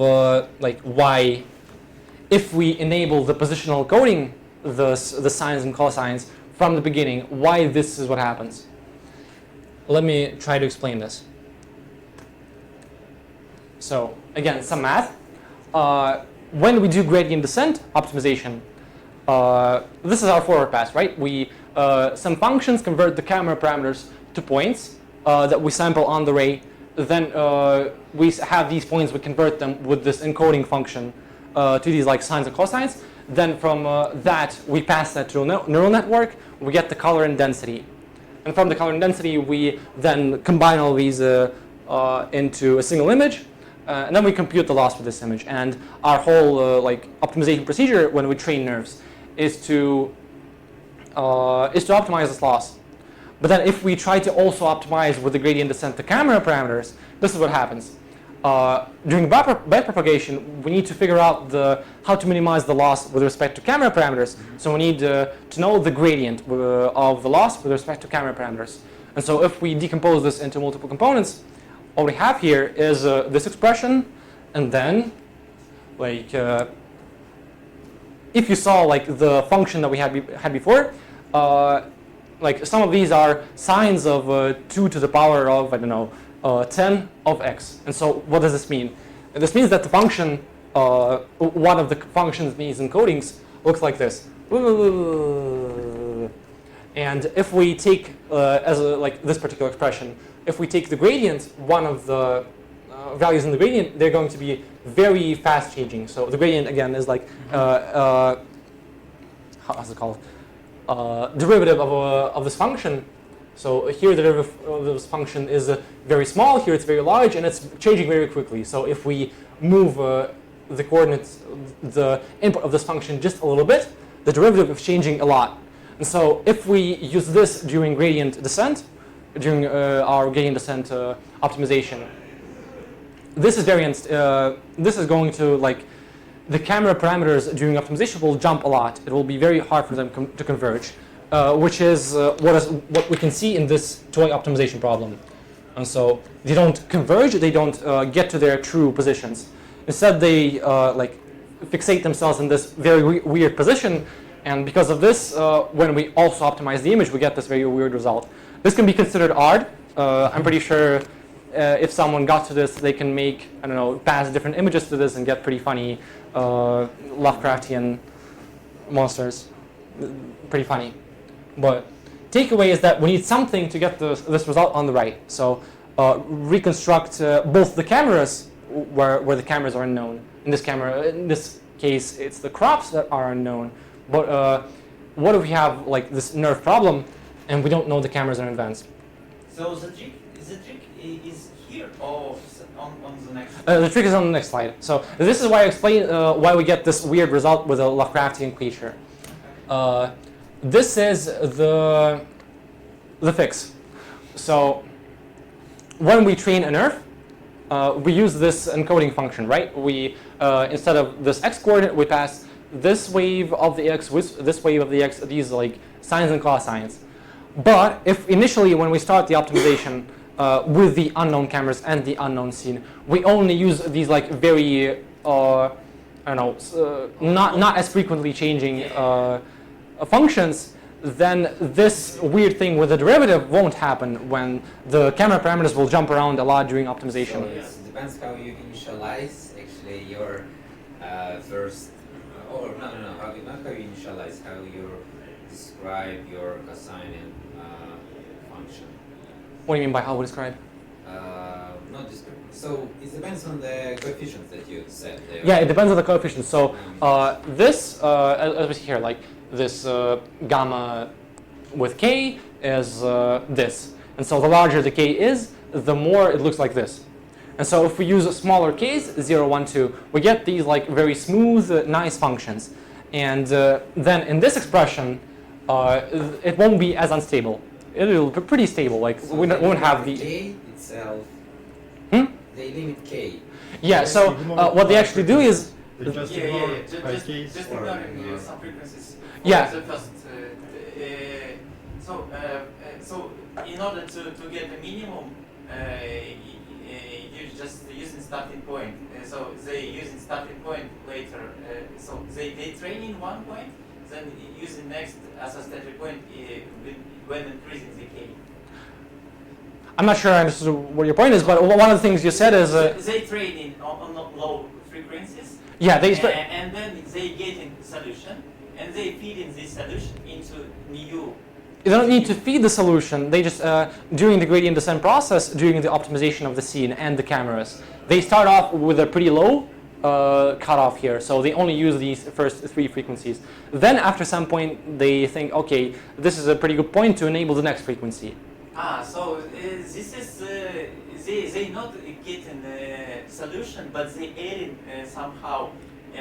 like why, if we enable the positional coding, the sines and cosines from the beginning, why this is what happens. Let me try to explain this. So again, some math. When we do gradient descent optimization, this is our forward pass, right? We some functions convert the camera parameters to points that we sample on the ray. Then we have these points, we convert them with this encoding function to these like sines and cosines. Then from that, we pass that to a neural network. We get the color and density. And from the color and density, we then combine all these into a single image. And then we compute the loss for this image. And our whole like optimization procedure when we train nerves is to optimize this loss. But then if we try to also optimize with the gradient descent the camera parameters, this is what happens. During backpropagation, we need to figure out how to minimize the loss with respect to camera parameters. So we need to know the gradient of the loss with respect to camera parameters. And so if we decompose this into multiple components, what we have here is this expression, and then like if you saw like the function that we had before, like some of these are sines of 2 to the power of, I don't know, 10 of x. And so what does this mean? This means that the function, one of the functions in these encodings looks like this. And if we take, like this particular expression, if we take the gradient, one of the values in the gradient, they're going to be very fast changing. So the gradient, again, is like, how's it called? Derivative of this function. So here the derivative of this function is very small, here it's very large, and it's changing very quickly. So if we move the coordinates, the input of this function just a little bit, the derivative is changing a lot. And so if we use this during gradient descent, during our gradient descent optimization, this is this is going to, like, the camera parameters during optimization will jump a lot. It will be very hard for them to converge, which is what we can see in this toy optimization problem. And so they don't converge, they don't get to their true positions. Instead, they like fixate themselves in this very weird position, and because of this, when we also optimize the image, we get this very weird result. This can be considered odd. I'm pretty sure if someone got to this, they can make, I don't know, pass different images to this and get pretty funny Lovecraftian monsters. Pretty funny. But takeaway is that we need something to get this result on the right. So reconstruct both the cameras where the cameras are unknown. In this case, it's the crops that are unknown. But what if we have like this nerve problem and we don't know the cameras are advanced?
So the trick is here or on the next?
The trick is on the next slide. So this is why I explain why we get this weird result with a Lovecraftian creature. This is the fix. So when we train a nerve, we use this encoding function, right? We instead of this x coordinate, we pass this wave of the x with this wave of the x, these like sines and cosines. But if initially when we start the optimization with the unknown cameras and the unknown scene, we only use these like very I don't know, not as frequently changing functions, then this weird thing with the derivative won't happen when the camera parameters will jump around a lot during optimization.
So it depends how you initialize actually your first, or not how you initialize, how you describe your cosine function.
What do you mean by how we describe?
Not describe. So it depends on the coefficients that you set there.
Yeah, it depends on the coefficients. So this, as we see here, like this gamma with k is this. And so the larger the k is, the more it looks like this. And so if we use smaller k's, 0, 1, 2, we get these like very smooth, nice functions. And then in this expression, it won't be as unstable. It'll be pretty stable. Like
So
we won't have the
k itself. They limit k.
Yeah. So what they actually do is
Just
Yeah,
ignore
just
case.
ignoring some frequencies.
Yeah.
The first, so in order to get a minimum, you just using starting point. So they using starting point later. So they train in one point, then using next as a starting point when increasing the k.
I'm not sure I understood what your point is, but one of the things you said is
They train in on low frequencies.
yeah, they
And then they get in solution, and they feed in this solution into new.
they don't need to feed the solution. They just during the gradient descent process, during the optimization of the scene and the cameras, they start off with a pretty low cutoff here. So they only use these first 3 frequencies. Then after some point, they think, okay, this is a pretty good point to enable the next frequency.
So this is they not getting the solution, but they adding somehow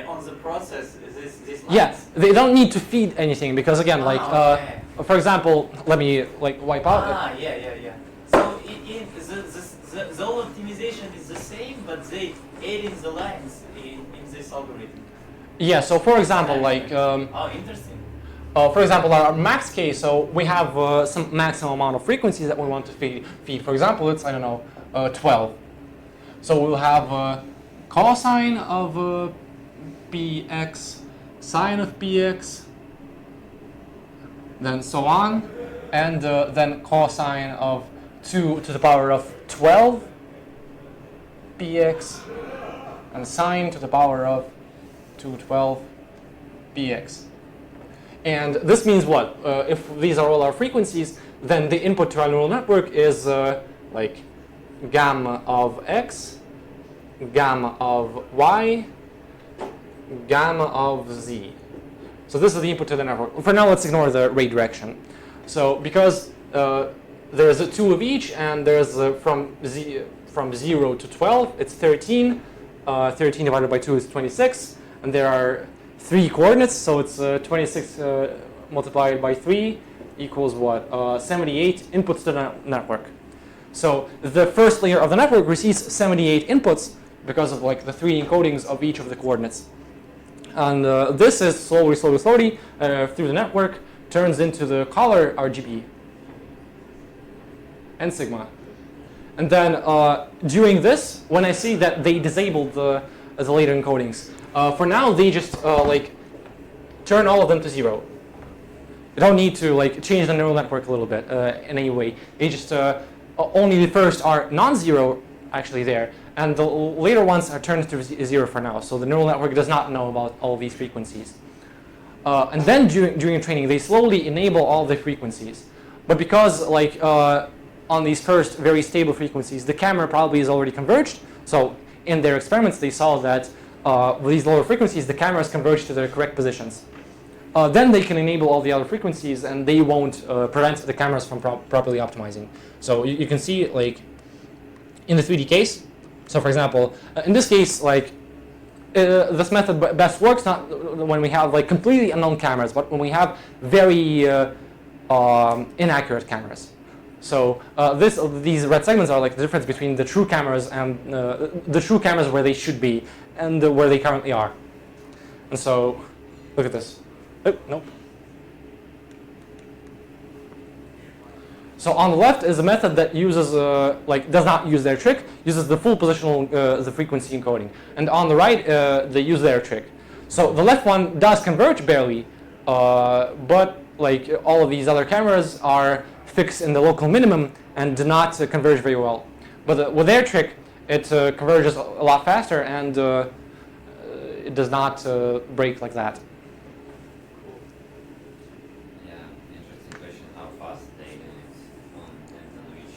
on the process this lines.
Yeah, they don't need to feed anything because again, like
okay.
for example, let me like wipe out.
Yeah. So the whole optimization is the same, but they adding the lines in this algorithm.
Yeah. So for example, like
Interesting.
for example, our max case. So we have some maximum amount of frequencies that we want to feed. For example, it's I don't know 12. So we'll have cosine of px sine of px, then so on, and then cosine of 2 to the power of 12 px, and sine to the power of 212 px. And this means what? If these are all our frequencies, then the input to our neural network is like gamma of x, gamma of y, gamma of z. So this is the input to the network. For now, let's ignore the ray direction. So because there's a 2 of each, and there's from 0 to 12, it's 13. 13 divided by 2 is 26, and there are 3 coordinates, so it's 26 multiplied by 3 equals what? 78 inputs to the network. So the first layer of the network receives 78 inputs because of like the 3 encodings of each of the coordinates. And this is slowly through the network turns into the color RGB and sigma. And then during this, when I see that they disabled the later encodings, for now they just like turn all of them to 0. You don't need to like change the neural network a little bit in any way. They just only the first are non-zero actually there, and the later ones are turned to 0 for now. So the neural network does not know about all these frequencies. And then during training, they slowly enable all the frequencies. But because like on these first very stable frequencies, the camera probably is already converged. So in their experiments, they saw that with these lower frequencies, the cameras converge to their correct positions. Then they can enable all the other frequencies, and they won't prevent the cameras from properly optimizing. So you can see, like, in the 3D case. So, for example, in this case, like, this method best works not when we have like completely unknown cameras, but when we have very inaccurate cameras. So these red segments are like the difference between the true cameras and the true cameras where they should be and where they currently are. And so, look at this. Oh, nope. So on the left is a method that uses like does not use their trick, uses the full positional the frequency encoding, and on the right they use their trick. So the left one does converge barely, but like all of these other cameras are fixed in the local minimum and do not converge very well. But with their trick, it converges a lot faster, and it does not break like that.
Yeah, interesting question. How fast they do it on which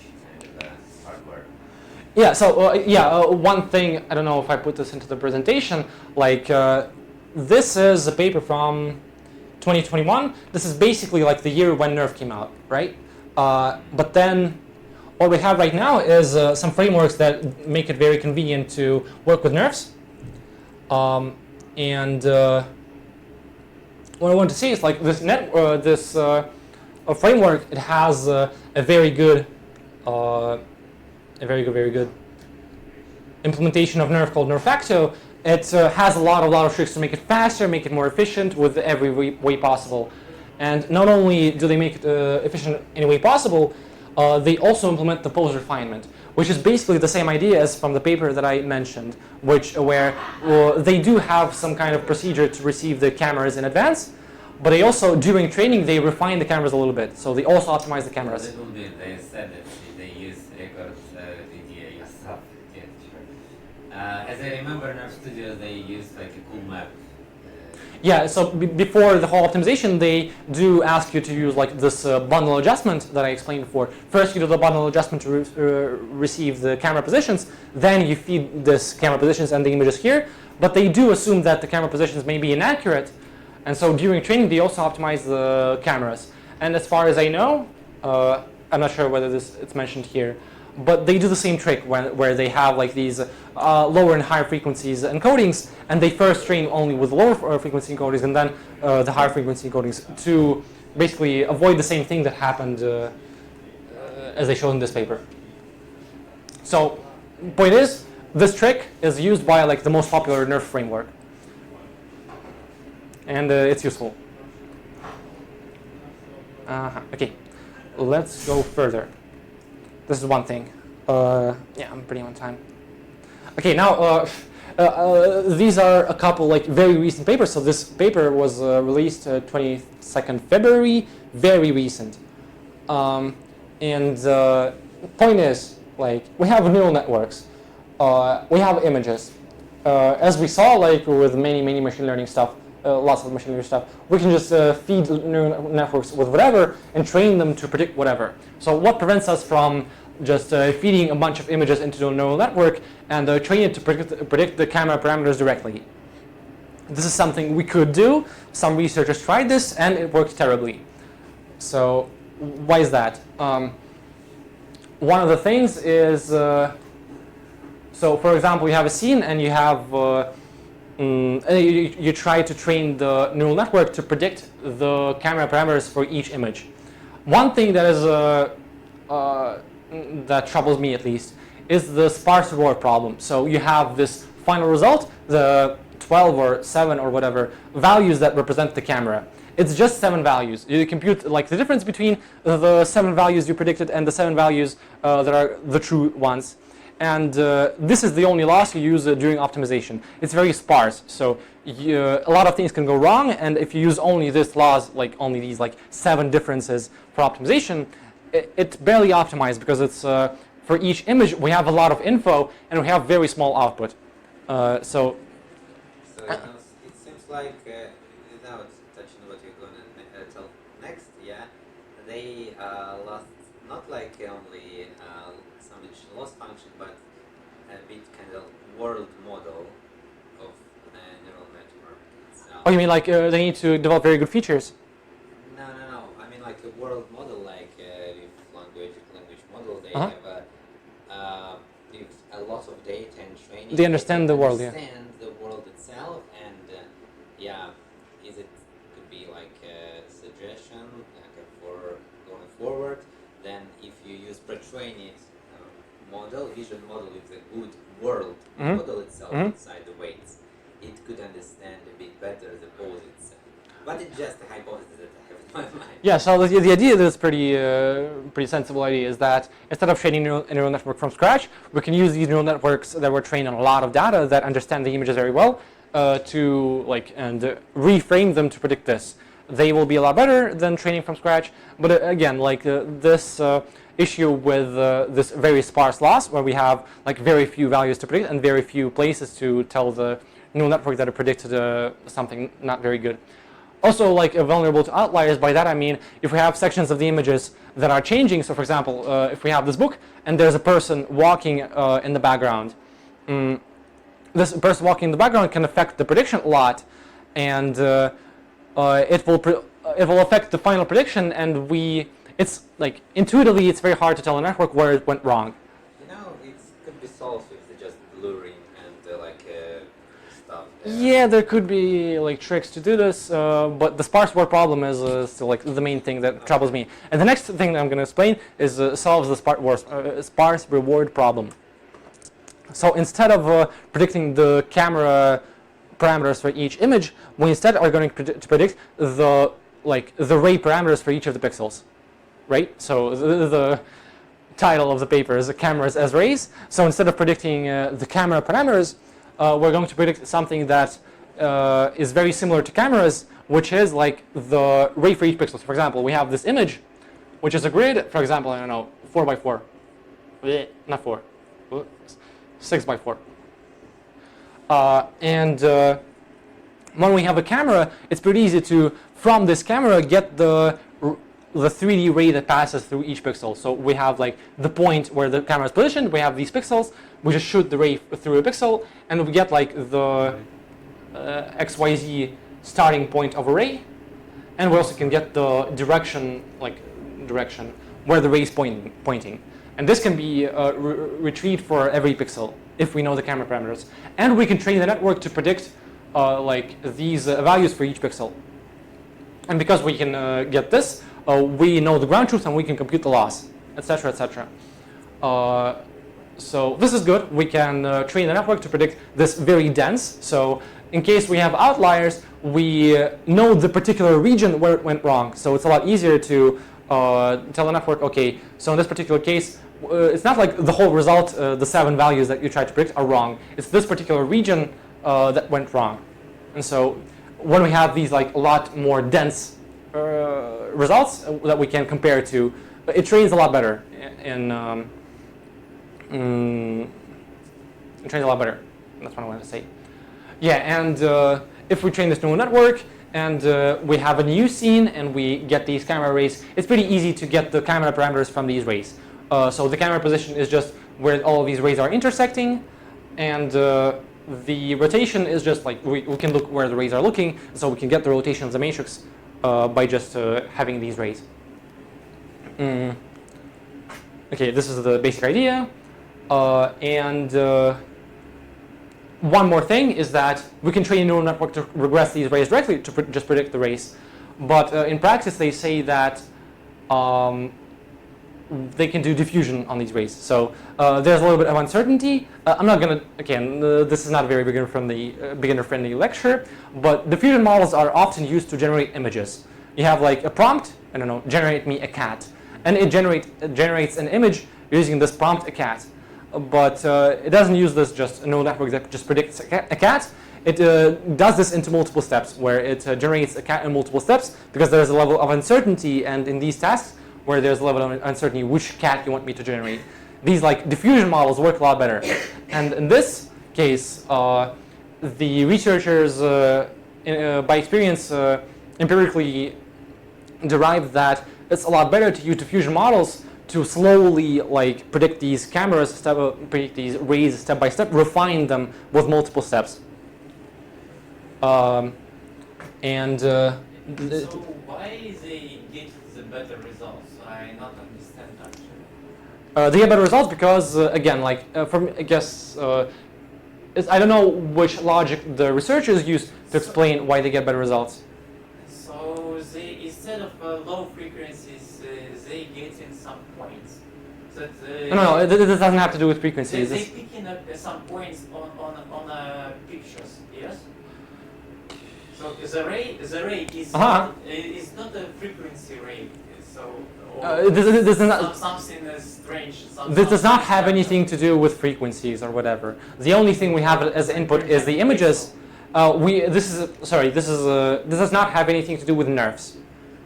kind of hardware?
Yeah. So one thing, I don't know if I put this into the presentation. Like this is a paper from 2021. This is basically like the year when Nerve came out, right? But then what we have right now is some frameworks that make it very convenient to work with nerves. And what I want to say is like this framework. It has a very good implementation of Nerve called Nerfacto. It has a lot of tricks to make it faster, make it more efficient with every way possible. And not only do they make it efficient any way possible, they also implement the pose refinement, which is basically the same idea as from the paper that I mentioned, where they do have some kind of procedure to receive the cameras in advance, but they also, during training, they refine the cameras a little bit. So they also optimize the cameras.
A little bit. They said that they use records video stuff. Yeah, sure. As I remember, in our studio, they use like a cool map.
Yeah, so before the whole optimization, they do ask you to use like this bundle adjustment that I explained before. First, you do the bundle adjustment to receive the camera positions. Then you feed this camera positions and the images here. But they do assume that the camera positions may be inaccurate. And so during training, they also optimize the cameras. And as far as I know, I'm not sure whether it's mentioned here, but they do the same trick where they have like these lower and higher frequencies encodings, and they first train only with lower frequency encodings and then the higher frequency encodings to basically avoid the same thing that happened as they showed in this paper. So, point is, this trick is used by like the most popular Nerve framework, and it's useful. Okay, let's go further. This is one thing. Yeah, I'm pretty on time. Okay, now these are a couple like very recent papers. So this paper was released 22nd February, very recent. And point is, like, we have neural networks, we have images. As we saw, like with many machine learning stuff, lots of machine learning stuff, we can just feed neural networks with whatever and train them to predict whatever. So what prevents us from just feeding a bunch of images into the neural network and train it to predict the camera parameters directly? This is something we could do. Some researchers tried this and it worked terribly. So why is that? One of the things is, so for example, you have a scene and you have, you try to train the neural network to predict the camera parameters for each image. One thing that is that troubles me at least is the sparse reward problem. So you have this final result, the 12 or 7 or whatever values that represent the camera. It's just 7 values. You compute like the difference between the 7 values you predicted and the 7 values that are the true ones. And this is the only loss you use during optimization. It's very sparse, so a lot of things can go wrong. And if you use only this loss, like only these like 7 differences for optimization, it's barely optimized because it's for each image we have a lot of info and we have very small output. So
it seems like without touching what you're going to tell next, yeah, they lost not like only some loss function, but a bit kind of world model of neural network itself.
oh, you mean like they need to develop very good features?
No. I mean like a world model, like with language model, they
Uh-huh.
have a lot of data and training.
They understand the world, yeah.
Understand the world itself, and is it could be like a suggestion for going forward. Then if you use pre-trained vision model with a good world model itself inside the weights, it could understand a bit better the pose itself. But it's just a hypothesis that I have in my mind.
Yeah, so the idea that's pretty sensible idea is that instead of training a neural network from scratch, we can use these neural networks that were trained on a lot of data that understand the images very well to reframe them to predict this. They will be a lot better than training from scratch, but again, like this issue with this very sparse loss, where we have like very few values to predict and very few places to tell the neural network that it predicted something not very good. Also, like vulnerable to outliers. By that I mean, if we have sections of the images that are changing. So, for example, if we have this book and there's a person walking in the background, this person walking in the background can affect the prediction a lot, and it will affect the final prediction. And it's like intuitively, it's very hard to tell a network where it went wrong.
You know, it could be solved with just blurring and stuff.
Yeah, there could be like tricks to do this, but the sparse word problem is still like the main thing that troubles me. And the next thing that I'm going to explain is solves the sparse reward problem. So instead of predicting the camera parameters for each image, we instead are going to predict the ray parameters for each of the pixels, right? So the title of the paper is "Cameras as Rays." So instead of predicting the camera parameters, we're going to predict something that is very similar to cameras, which is like the ray for each pixel. So for example, we have this image, which is a grid. For example, I don't know, 4x4, not 4, 6x4. And when we have a camera, it's pretty easy to, from this camera, get the 3D ray that passes through each pixel. So we have like the point where the camera is positioned, we have these pixels, we just shoot the ray through a pixel, and we get like the XYZ starting point of a ray, and we also can get the direction where the ray is pointing. And this can be retrieved for every pixel if we know the camera parameters. And we can train the network to predict these values for each pixel. And because we can get this, we know the ground truth and we can compute the loss, etc., etc. So this is good. We can train the network to predict this very dense. So in case we have outliers, we know the particular region where it went wrong. So it's a lot easier to tell the network, okay, so in this particular case, it's not like the whole result, the 7 values that you tried to predict are wrong. It's this particular region that went wrong. And so when we have these like a lot more dense results that we can compare to, it trains a lot better. It trains a lot better. That's what I wanted to say. Yeah, and if we train this neural network and we have a new scene and we get these camera rays, it's pretty easy to get the camera parameters from these rays. So the camera position is just where all of these rays are intersecting, and the rotation is just like we can look where the rays are looking, so we can get the rotation of the matrix by just having these rays. Okay, this is the basic idea. One more thing is that we can train a neural network to regress these rays directly to just predict the rays. But in practice, they say that they can do diffusion on these rays. So there's a little bit of uncertainty. I'm not going to, again, this is not a very beginner-friendly lecture, but diffusion models are often used to generate images. You have like a prompt, I don't know, generate me a cat. And it generates an image using this prompt, a cat. But it doesn't use this just a neural network that just predicts a cat. It does this into multiple steps, where it generates a cat in multiple steps, because there's a level of uncertainty, and in these tasks, where there's a level of uncertainty which cat you want me to generate, these like diffusion models work a lot better. And in this case, the researchers, by experience, empirically derived that it's a lot better to use diffusion models to slowly like predict these cameras, predict these rays step by step, refine them with multiple steps.
So why they get the better results? I not understand actually.
They get better results because again, like from I guess I don't know which logic the researchers use to explain why they get better results.
So they, instead of low frequencies, they get in some points. That
No, this doesn't have to do with frequencies.
They picking up some points on pictures. Yes. So the ray is not a frequency ray. So
this is not
something strange.
This does not have anything to do with frequencies or whatever. The only thing we have as input is the images. This does not have anything to do with nerves.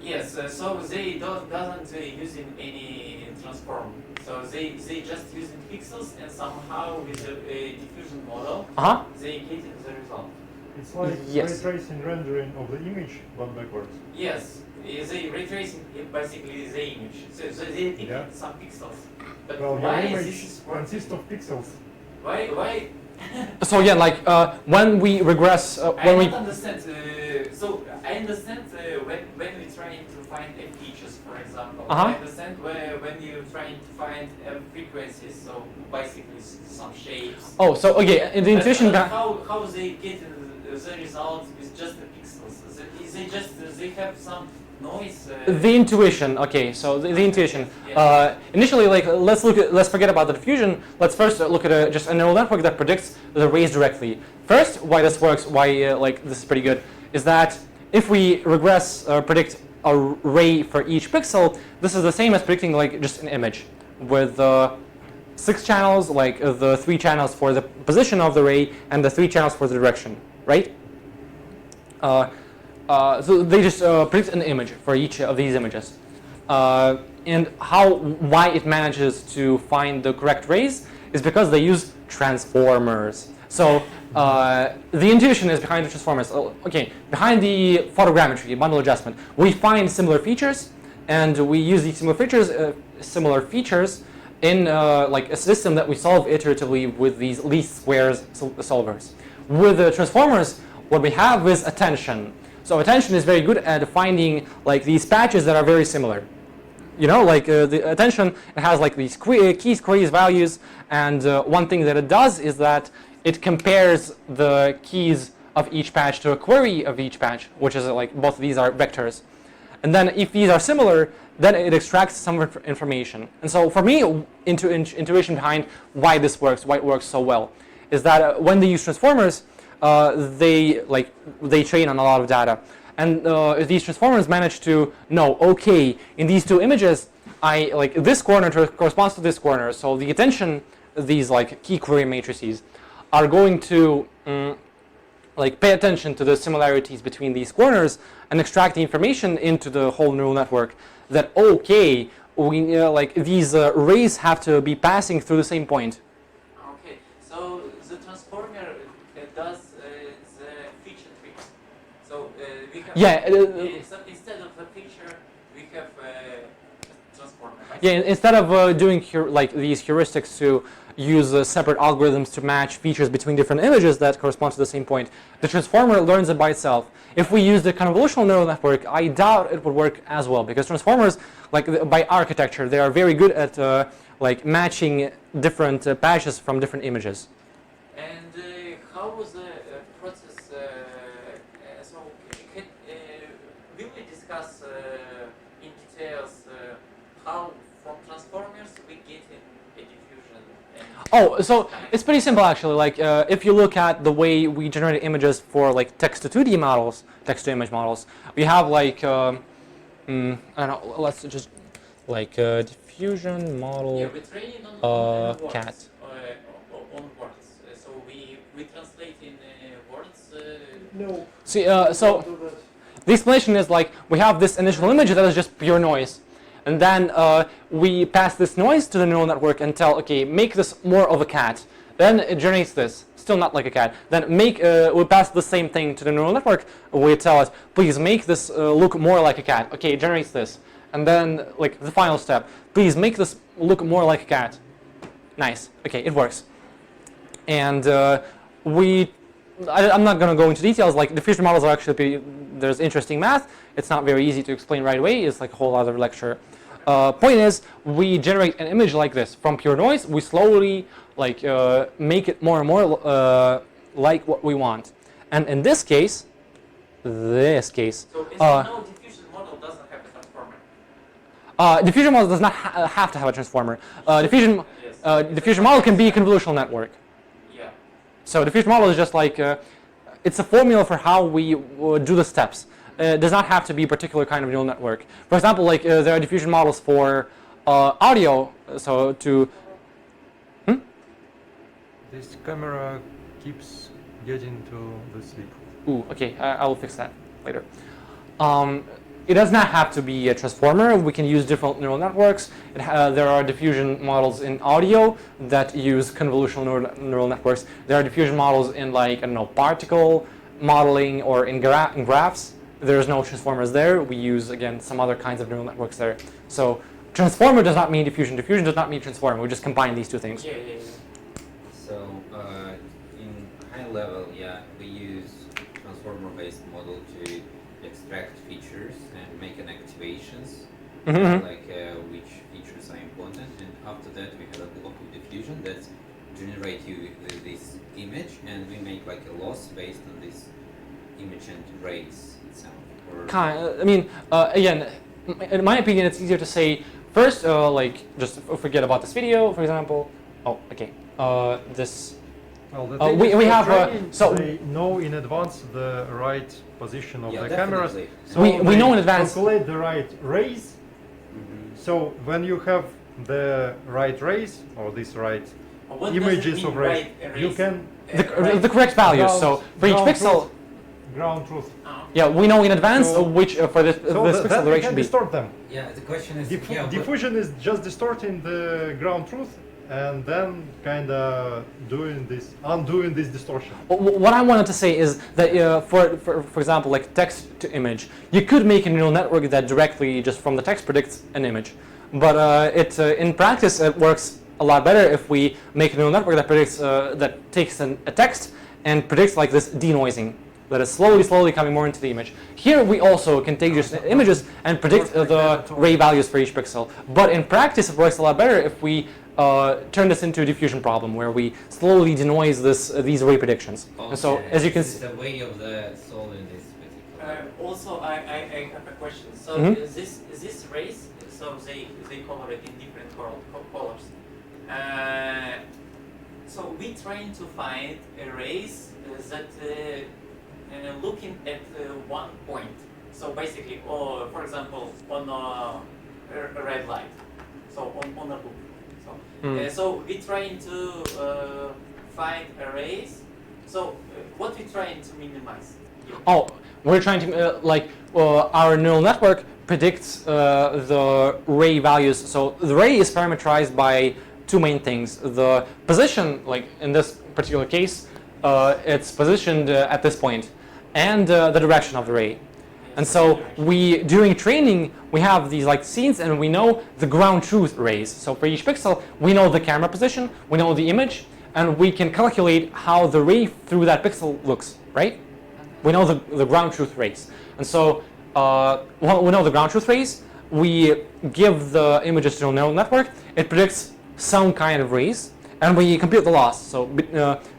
Yes, so they doesn't using any transform. So they just using pixels, and somehow with a diffusion model, they get the result.
It's like ray tracing rendering of the image, but backwards.
Yes, they ray tracing basically the image. So they pick some pixels. But
well,
why
your image
this
consists of pixels.
Why?
So again, like when we regress, when we
understand. So I understand when we're trying to find features, for example. I understand when you're trying to find frequencies. So basically some shapes.
Oh, so okay, in the intuition.
How they get the result with just the pixels? They have some noise.
The intuition. Okay, so the intuition. Initially, like let's forget about the diffusion. Let's first look at just a neural network that predicts the rays directly. First, why this works, why like this is pretty good, is that if we regress predict a ray for each pixel, this is the same as predicting like just an image with 6 channels, like the 3 channels for the position of the ray and the 3 channels for the direction, right? So they just predict an image for each of these images. And why it manages to find the correct rays is because they use transformers. So the intuition is behind the transformers. Okay, behind the photogrammetry, bundle adjustment, we find similar features, and we use these similar features in like a system that we solve iteratively with these least squares solvers. With the transformers, what we have is attention. So attention is very good at finding like these patches that are very similar. You know, like the attention, it has like these keys, queries, values, and one thing that it does is that it compares the keys of each patch to a query of each patch, which is like both of these are vectors. And then if these are similar, then it extracts some information. And so for me, intuition behind why this works, why it works so well, is that when they use transformers, they train on a lot of data, and these transformers manage to know, okay, in these 2 images, I like this corner corresponds to this corner. So the attention, these like key query matrices, are going to like pay attention to the similarities between these corners and extract the information into the whole neural network. That okay, we like these rays have to be passing through the same point.
Okay, so the transformer does the feature tree. So we have so instead of a feature, we have a transformer. Right?
Yeah, instead of doing like these heuristics to use separate algorithms to match features between different images that correspond to the same point, the transformer learns it by itself. If we use the convolutional neural network, I doubt it would work as well, because transformers, like by architecture, they are very good at like matching different patches from different images.
And how was the process? So will we discuss in details how from transformers we get in a diffusion?
Oh, so it's pretty simple actually. Like if you look at the way we generate images for like text to 2D models, text to image models, we have like I don't know. Let's just like diffusion model
Yeah, we train on words,
cat.
On words. So we translate in words.
No.
See,
don't
so
do that.
the explanation is like we have this initial image that is just pure noise. And then we pass this noise to the neural network and tell, okay, make this more of a cat. Then it generates this, still not like a cat. Then we pass the same thing to the neural network. We tell it, please make this look more like a cat. Okay, it generates this. And then like the final step, please make this look more like a cat. Nice. Okay, it works. And I'm not going to go into details. Like diffusion models are actually there's interesting math. It's not very easy to explain right away. It's like a whole other lecture. Point is, we generate an image like this from pure noise. We slowly like make it more and more like what we want. And in this case,
So no diffusion model doesn't have a transformer.
diffusion model does not have to have a transformer. Diffusion model can be a convolutional network.
Yeah.
So diffusion model is just like it's a formula for how we do the steps. It does not have to be a particular kind of neural network. For example, like there are diffusion models for audio. So to
This camera keeps getting to the sleep.
ooh, okay, I will fix that later. It does not have to be a transformer. We can use different neural networks. There are diffusion models in audio that use convolutional neural networks. There are diffusion models in like, I don't know, particle modeling or in graphs. There's no transformers there. We use, again, some other kinds of neural networks there. So transformer does not mean diffusion. Diffusion does not mean transformer. We just combine these two things.
Yeah.
So in high level, yeah, we use transformer-based model to extract features and make an activations, like which features are important, and after that we have a block of diffusion that generate you this image, and we make like a loss based on this image and rays itself.
I mean, again, in my opinion, it's easier to say first, like just forget about this video, for example. Oh, okay. This.
Well, the
we
thing is,
have
for training,
so
they know in advance the right position of
Yeah,
the cameras.
definitely.
So
we know in advance.
Calculate the right rays. So when you have the right rays or these right
What
images
does it
of
mean,
rays,
right
you
rays?
can
The correct values. So for each pixel,
ground truth.
yeah, we know in advance
So-
which for this
So
this pixel
then
the
you
rate
can
should be.
distort them.
Yeah, the question is, yeah, but-
Diffusion is just distorting the ground truth and then kind of undoing this distortion.
What I wanted to say is that for example, like text to image, you could make a neural network that directly just from the text predicts an image, but in practice it works a lot better if we make a neural network that predicts that takes a text and predicts like this denoising that is slowly coming more into the image. Here we also can take just images and predict the ray values for each pixel, but in practice it works a lot better if we turn this into a diffusion problem where we slowly denoise these ray predictions. And so, as you can see,
it's a way of solving this particular.
Also, I have a question. So this rays, so they color it in different colors. So we trying to find arrays that looking at one point. So basically, for example, on a red light. so on a loop. So we're trying to find arrays. So what we're trying to minimize?
Oh, we're trying to our neural network predicts the ray values. So the ray is parameterized by two main things: the position, like in this particular case, it's positioned at this point, and the direction of the ray. And so during training, we have these like scenes, and we know the ground truth rays. So for each pixel, we know the camera position, we know the image, and we can calculate how the ray through that pixel looks, right? We know the ground truth rays. And so we know the ground truth rays, we give the images to a neural network, it predicts some kind of rays, and we compute the loss. So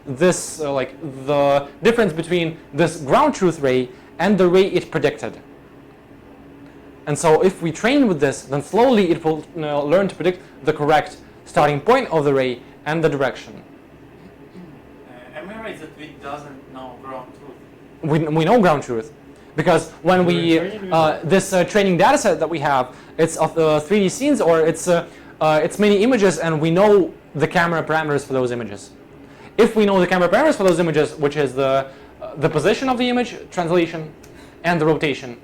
the difference between this ground truth ray and the ray it predicted. And so if we train with this, then slowly it will learn to predict the correct starting point of the ray and the direction.
Am I right that we doesn't know ground truth?
We know ground truth, because when we this training data set that we have, it's of 3D scenes, or it's many images, and we know the camera parameters for those images. If we know the camera parameters for those images, which is the position of the image, translation, and the rotation,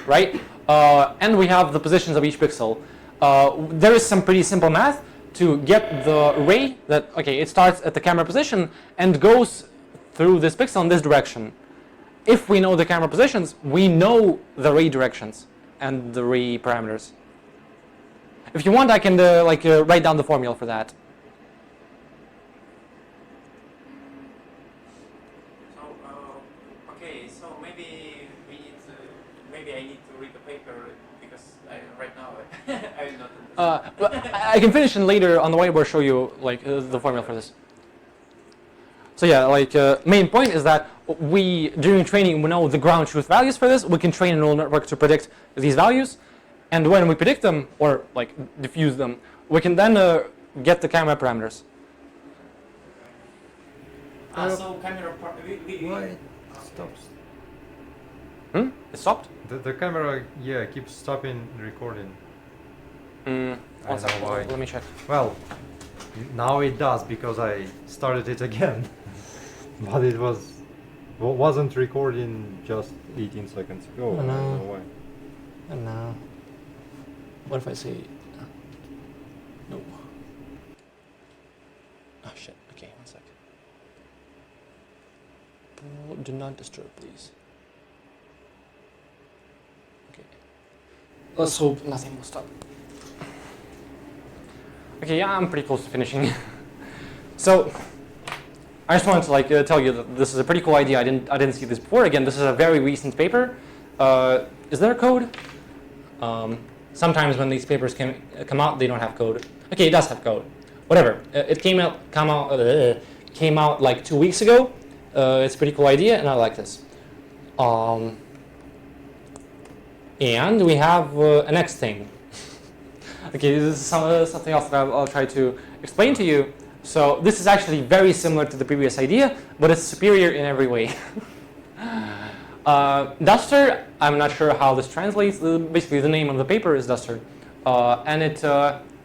right? And we have the positions of each pixel. There is some pretty simple math to get the ray that, okay, it starts at the camera position and goes through this pixel in this direction. If we know the camera positions, we know the ray directions and the ray parameters. If you want, I can write down the formula for that.
So maybe I need to read the paper, because right now I'm not.
But I can finish and later on the whiteboard show you the formula for this. So yeah, main point is that during training we know the ground truth values for this. We can train a neural network to predict these values, and when we predict them or diffuse them, we can then get the camera parameters.
So camera
Why it stops?
It stopped?
The camera, keeps stopping recording.
One second,
why.
let me check.
Well, now it does, because I started it again. But it wasn't recording just 18 seconds ago.
Oh,
I
no.
don't know why.
And now, what if I say no? Oh shit, okay, one sec. Do not disturb, please. Okay. Let's hope nothing will stop. Okay, yeah, I'm pretty close to finishing. So, I just wanted to tell you that this is a pretty cool idea. I didn't see this before. Again, this is a very recent paper. Is there a code? Sometimes when these papers come out, they don't have code. Okay, it does have code. Whatever. It came out like 2 weeks ago. It's a pretty cool idea, and I like this. And we have a next thing. Okay, this is something else that I'll try to explain to you. So this is actually very similar to the previous idea, but it's superior in every way. Duster, I'm not sure how this translates. Basically, the name of the paper is Duster. And it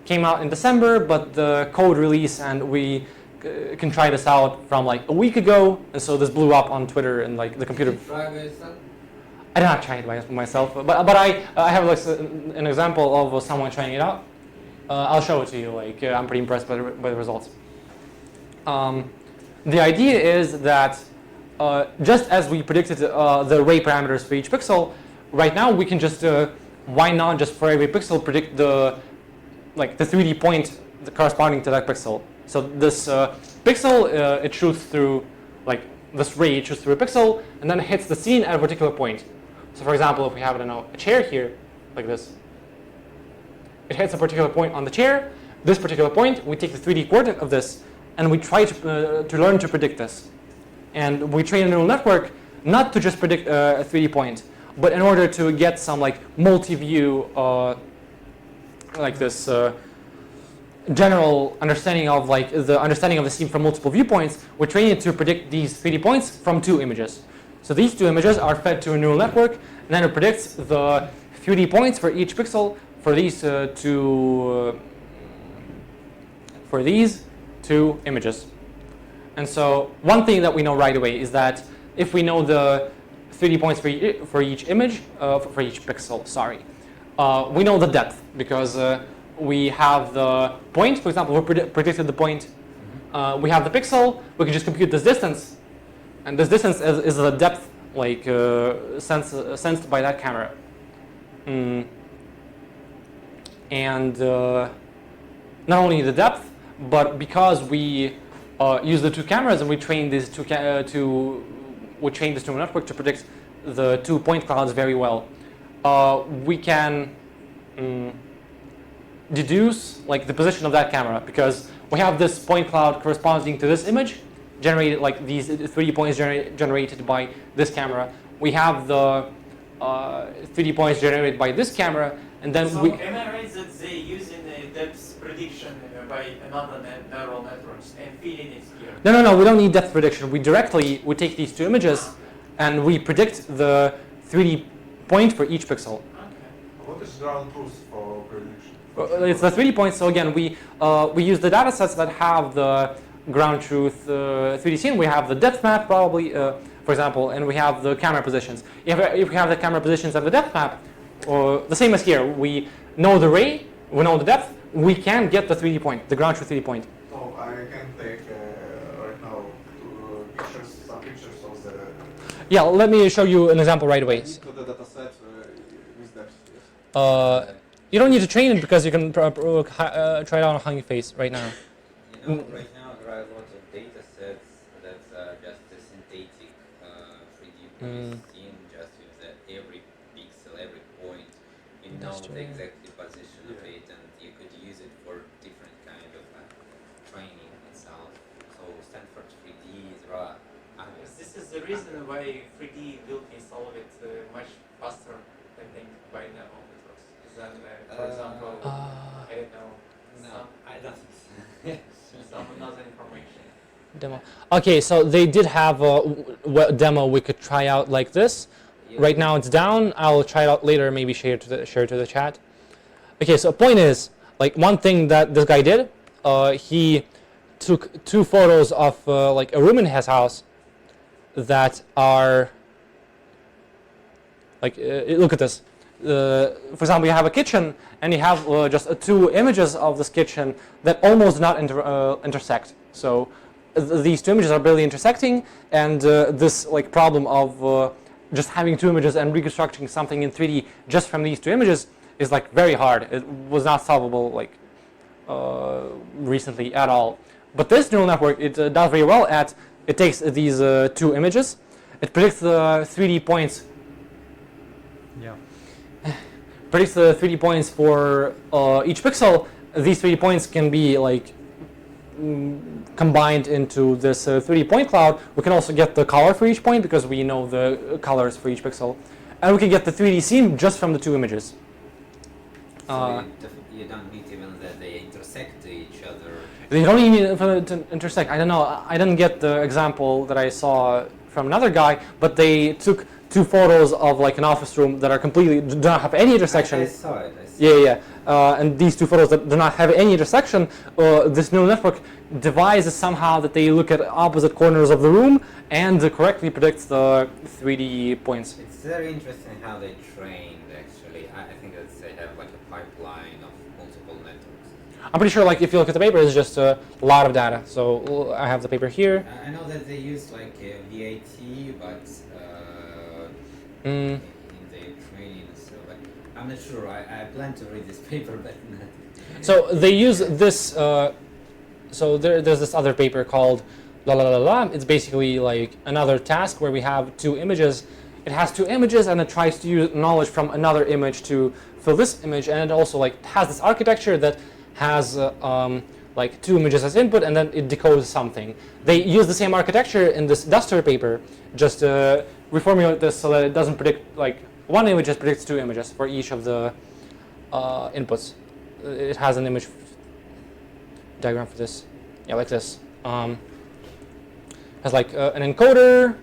came out in December, but the code release, and we can try this out from a week ago. And so this blew up on Twitter and the computer. I did not try it by myself, but I have an example of someone trying it out. I'll show it to you. I'm pretty impressed by the results. The idea is that just as we predicted the ray parameters for each pixel, right now we can just why not just for every pixel predict the 3D point corresponding to that pixel. So this pixel it shoots through this ray it shoots through a pixel and then it hits the scene at a particular point. So for example, if we have a chair here like this, it hits a particular point on the chair. This particular point, we take the 3D coordinate of this, and we try to learn to predict this. And we train a neural network not to just predict a 3D point, but in order to get some multi-view, this general understanding of the scene from multiple viewpoints, we're training it to predict these 3D points from 2 images. So these 2 images are fed to a neural network, and then it predicts the 3D points for each pixel for these two images. And so one thing that we know right away is that if we know the 3D points for each image, for each pixel, sorry, we know the depth because we have the point. For example, we predicted the point. We have the pixel. We can just compute this distance, and this distance is the depth, like sensed by that camera. And not only the depth, but because we use the two cameras and we train these we train this neural network to predict the 2 point clouds very well, we can deduce like the position of that camera because we have this point cloud corresponding to this image generated, like these 3D points generated by this camera. We have the 3D points generated by this camera, and then
so
we.
Am I right that they using depth prediction by another neural networks and feeding it here?
No, we don't need depth prediction. We take these two images and we predict the 3D point for each pixel.
Okay.
What is ground truth for prediction?
It's the 3D points. So again, we use the data sets that have the ground truth 3D scene. We have the depth map probably, for example, and we have the camera positions. If we have the camera positions and the depth map, the same as here, we know the ray, we know the depth, we can get the 3D point, the ground truth 3D point.
So I can take right now some pictures of the.
Yeah, let me show you an example right away.
To the data set with depth. Yes.
You don't need to train it because you can try it on a Hugging Face right now.
You know, right now there are a lot of data sets that's just a synthetic 3D scene, just with every pixel, every point. You know the exact position of it, and you could use it for different kind of training itself. So Stanford 3D, there are others.
This is the reason why 3D will be solved much faster, I think, by neural networks than, for example, I don't know,
No, I don't think so.
some another information.
Demo. Okay, so they did have a demo we could try out like this.
Yeah.
Right now it's down. I'll try it out later. Maybe share to the chat. Okay, so point is, like one thing that this guy did, he took two photos of like a room in his house that are like look at this. For example, you have a kitchen and you have just two images of this kitchen that almost do not intersect. So these two images are barely intersecting, and this like problem of just having two images and reconstructing something in 3D just from these two images is like very hard. It was not solvable like recently at all. But this neural network, it does very well at, it takes these two images, it predicts the 3D points.
Yeah.
Predicts the 3D points for each pixel. These 3D points can be like combined into this 3D point cloud. We can also get the color for each point because we know the colors for each pixel. And we can get the 3D scene just from the two images.
So you don't need even that they intersect each other.
They don't even need for to intersect. I don't know. I didn't get the example that I saw from another guy, but they took two photos of like an office room that are completely do not have any intersection.
I saw it. I saw
Yeah. And these two photos that do not have any intersection, this neural network devises somehow that they look at opposite corners of the room and correctly predicts the 3D points.
It's very interesting how they trained, actually. I think that they have like a pipeline of multiple networks.
I'm pretty sure, like, if you look at the paper, it's just a lot of data. So I have the paper here.
I know that they use like VAT, but
Mm.
in their training, so but I'm not sure. I plan to read this paper, but not.
So they use this. So there's this other paper called La La La La. It's basically like another task where we have two images. It has two images and it tries to use knowledge from another image to fill this image, and it also like has this architecture that has like two images as input, and then it decodes something. They use the same architecture in this Duster paper, just reformulate this so that it doesn't predict like one image, just predicts two images for each of the inputs. It has an image diagram for this, yeah, like this. Has like an encoder,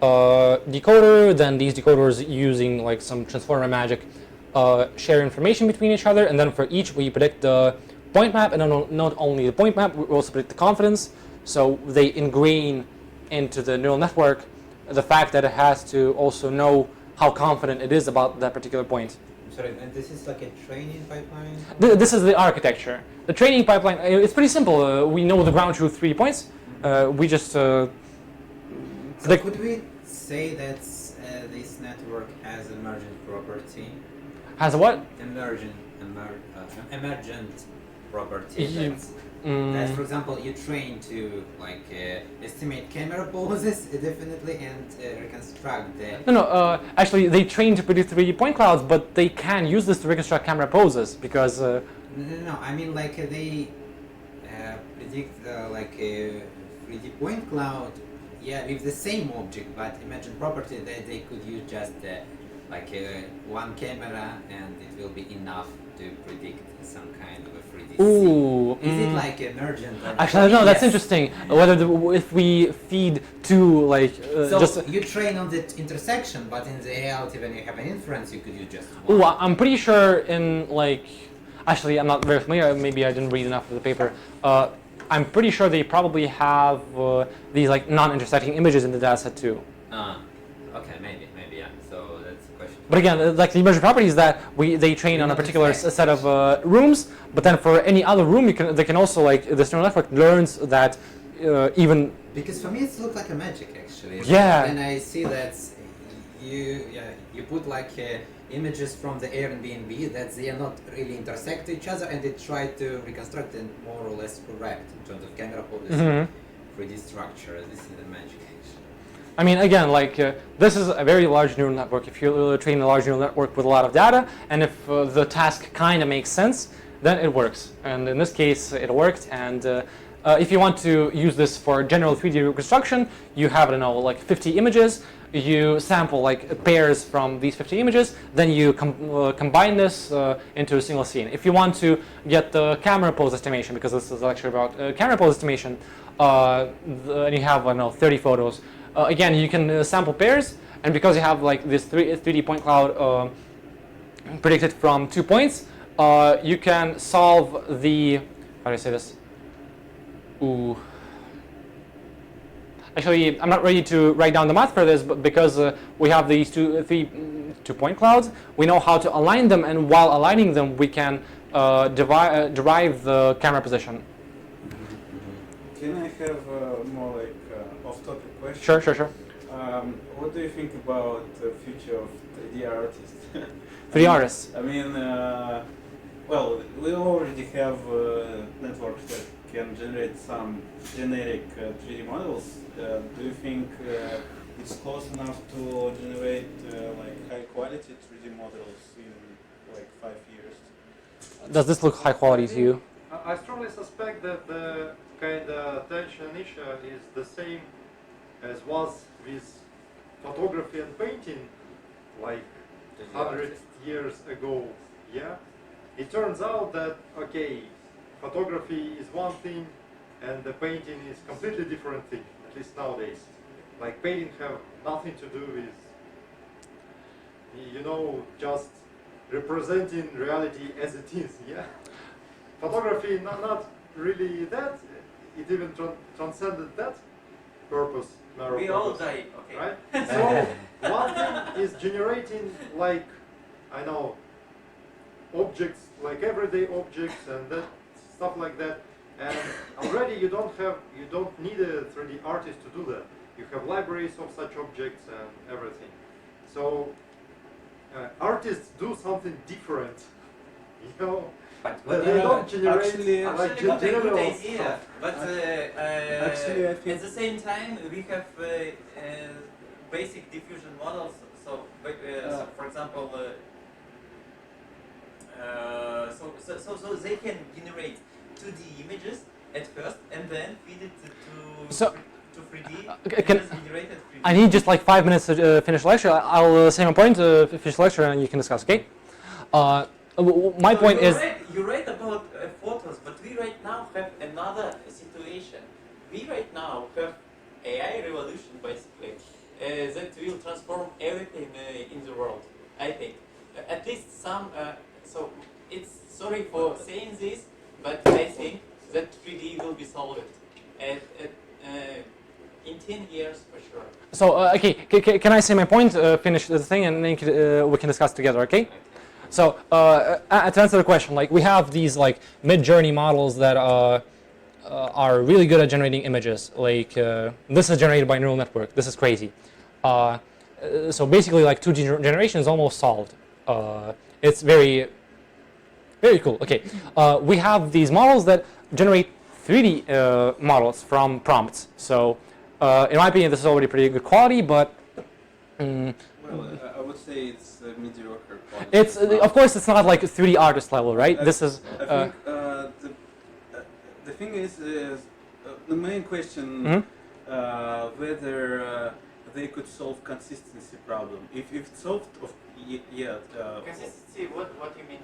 decoder, then these decoders using like some transformer magic share information between each other, and then for each we predict the point map, and not only the point map, we also predict the confidence. So they ingrain into the neural network the fact that it has to also know how confident it is about that particular point.
Sorry, and this is like a training pipeline?
This is the architecture. The training pipeline, it's pretty simple. We know the ground truth 3 points. We just
So could we say that this network has emergent property?
has a what?
Emergent property.
You-
That, for example, you train to like estimate camera poses definitely and reconstruct the.
No, actually, they train to predict 3D point clouds, but they can use this to reconstruct camera poses because.
No. I mean, like they predict like a 3D point cloud. Yeah, with the same object, but imagine property that they could use just like one camera, and it will be enough to predict some kind of a 3D scene.
Ooh.
Is it like emergent? Or
Actually, no, that's
Yes.
interesting. Whether if we feed two like
So
just.
you train on the intersection, but in the reality, when you have an inference, you could use just one.
Ooh, I'm pretty sure in like. Actually, I'm not very familiar. Maybe I didn't read enough of the paper. I'm pretty sure they probably have these like non-intersecting images in the dataset too.
Okay, maybe, yeah. So that's the question.
But again, like the emergent property is that they train on a particular set of rooms. But then for any other room, they can also like this neural network learns that even.
Because for me, it looks like a magic actually.
Yeah.
And I see that you put like images from the Airbnb that they are not really intersect each other, and they try to reconstruct them more or less correct in terms of camera poses, 3D structure. This is the magic actually.
I mean, again, like this is a very large neural network. If you train a large neural network with a lot of data, and if the task kind of makes sense, then it works. And in this case, it worked. And if you want to use this for general 3D reconstruction, you have, I don't know, like 50 images. You sample like pairs from these 50 images, then you combine this into a single scene. If you want to get the camera pose estimation, because this is a lecture about camera pose estimation, and you have, I don't know, 30 photos. Again, you can sample pairs, and because you have like this 3D point cloud predicted from 2 points, you can solve the, how do I say this? Ooh. Actually, I'm not ready to write down the math for this, but because we have these two point clouds, we know how to align them, and while aligning them, we can derive the camera position.
Can I have more like off-topic question?
Sure.
What do you think about the future of 3D artists?
3D artists.
I mean, well, we already have networks that can generate some generic 3D models. Do you think it's close enough to generate like high quality 3D models in like 5 years?
Does this look high quality to you?
I strongly suspect that the kind of attention issue is the same as was with photography and painting like 100 years ago. Yeah, it turns out that okay, photography is one thing and the painting is completely different thing, at least nowadays. Like painting have nothing to do with, you know, just representing reality as it is, yeah? Photography, not really that, it even transcended that purpose. narrow
We all
purpose,
die, okay.
right? So, one thing is generating like, I know, objects, like everyday objects and that stuff like that. And already you don't need a 3D artist to do that. You have libraries of such objects and everything. So artists do something different, you know.
But
They don't generate
actually,
like
Actually, got a good
general
idea,
stuff.
but
Actually, I think
at the same time we have basic diffusion models. So, so for example, so they can generate 2D images at first and then feed it to 3D.
Can-
and just generate it 3D.
I need just like 5 minutes to finish the lecture. I'll say my point, finish the lecture, and you can discuss, okay? My point is...
You write about photos, but we right now have another situation. We right now have AI revolution basically that will transform everything in the world, I think. at least some. So it's sorry for saying this, but I think that 3D will be solved in 10 years for sure.
So okay, can I say my point? Finish the thing, and then we can discuss together. Okay. So to answer the question, like we have these like mid-journey models that are really good at generating images. Like this is generated by neural network. This is crazy. So basically, like 2D generation is almost solved. It's very cool. Okay, we have these models that generate 3D models from prompts. So in my opinion, this is already pretty good quality, but
well, I would say it's mediocre quality.
it's of course it's not like 3D artist level, right? This is.
I think the thing is the main question whether they could solve consistency problem. If it's solved,
Consistency. What you mean?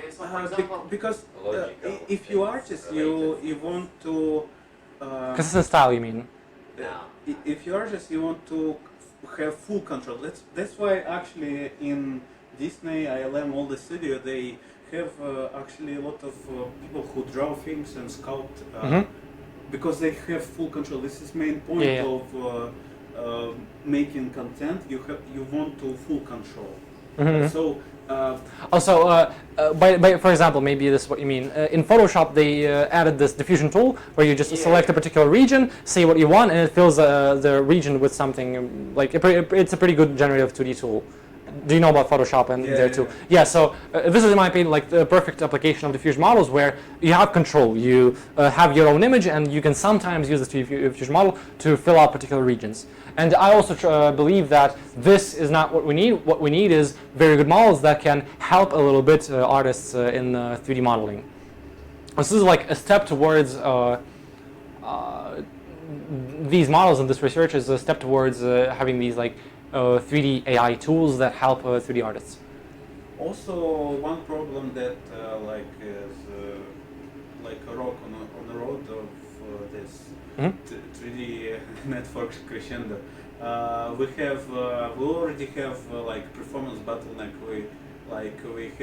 So for example,
because if you artist, you want to.
Consistent style, you mean?
If you artist, you want to have full control. That's why actually in Disney, ILM, all the studio, they have actually a lot of people who draw things and sculpt because they have full control. This is main point of making content. You want to full control. So
also, by for example, maybe this is what you mean. In Photoshop, they added this diffusion tool where you just select a particular region, say what you want, and it fills the region with something. Like it's a pretty good generative 2D tool. Do you know about Photoshop and there too? Yeah. So this is, in my opinion, like the perfect application of diffusion models, where you have control. You have your own image, and you can sometimes use this diffusion model to fill out particular regions. And I also believe that this is not what we need. What we need is very good models that can help a little bit artists in 3D modeling. This is like a step towards these models, and this research is a step towards having these like 3D AI tools that help 3D artists.
also one problem that like is like a rock on the road of this 3D network crescendo. We already have like performance bottleneck. We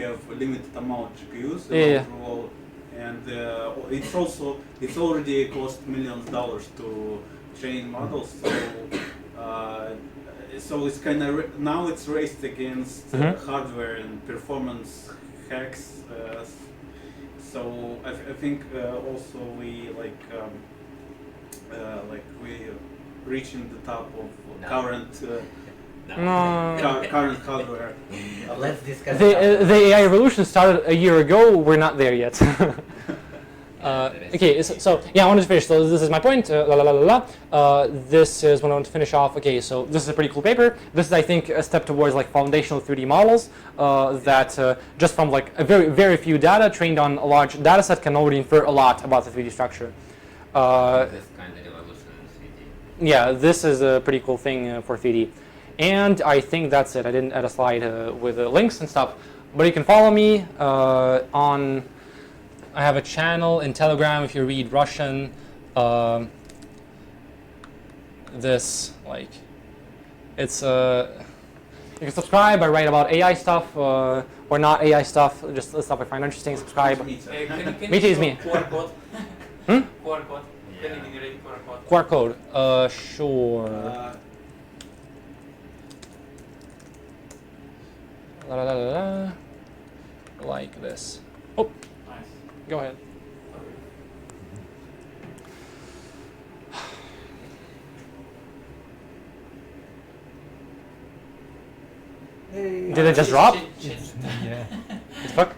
have a limited amount of GPUs around the world, and it's already cost millions of dollars to train models. So it's kind of now it's raced against hardware and performance hacks. So I think also we we reaching the top of current current hardware.
Let's discuss
The AI revolution started a year ago. We're not there yet. Okay, so yeah, I wanted to finish. So this is my point. This is what I want to finish off. Okay, so this is a pretty cool paper. This is, I think, a step towards like foundational 3D models that just from like a very few data trained on a large data set can already infer a lot about the 3D structure.
this kind of revolution in 3D.
Yeah, this is a pretty cool thing for 3D. And I think that's it. I didn't add a slide with links and stuff, but you can follow me on. I have a channel in Telegram if you read Russian. This like it's you can subscribe. I write about AI stuff or not AI stuff, just the stuff I find interesting. Subscribe. Mitya is me.
QR code. QR code. Can you generate QR code?
QR code. Sure. Like this. Oh. Go ahead.
Hey.
Did it just drop?
Yeah.
What the fuck?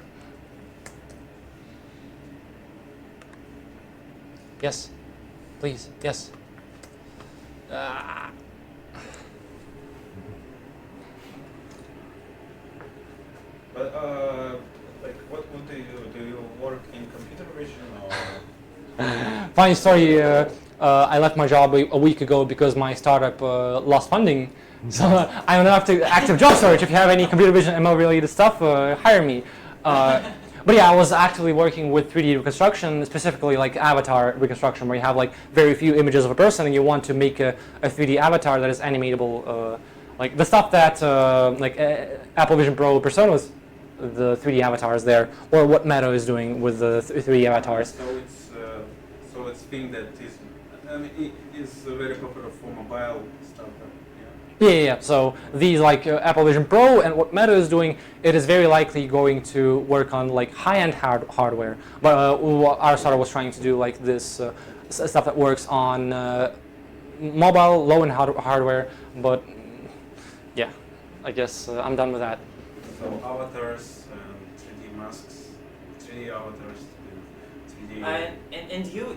Yes. Please. Yes.
But like, what would you do? Do you work in computer vision or?
Funny story. I left my job a week ago because my startup lost funding. So I'm an active job search. If you have any computer vision ML related stuff, hire me. But yeah, I was actively working with 3D reconstruction, specifically like avatar reconstruction, where you have like very few images of a person and you want to make a 3D avatar that is animatable Like the stuff that Apple Vision Pro personas, the 3D avatars there, or what Meta is doing with the 3D avatars.
So it's thing that is, I mean, it is very popular for mobile stuff.
Yeah. So these Apple Vision Pro and what Meta is doing, it is very likely going to work on like high-end hardware. But what our startup was trying to do, like this stuff that works on mobile, low-end hardware. But yeah, I guess I'm done with that.
So avatars, 3D masks, 3D avatars, 3D.
And you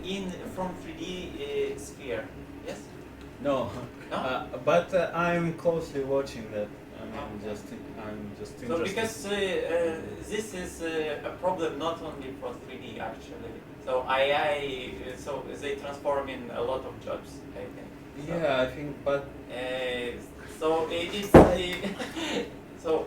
from 3D sphere, yes?
No,
No?
but I'm closely watching that. I'm just interested.
So because this is a problem not only for 3D actually. So so they transform in a lot of jobs, I think. So,
Yeah, I think, but
so it is so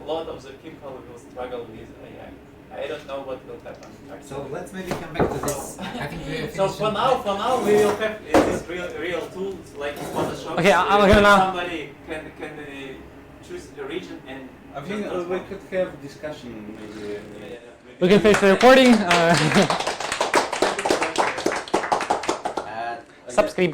a lot of the people will struggle with AI. I don't know what will happen. Actually.
So let's maybe come back to this. I think we
So for now we will have these real tools like Photoshop.
Okay, I'm gonna now.
Somebody can choose a region and.
I think we could have discussion maybe.
We can finish the recording. Subscribe.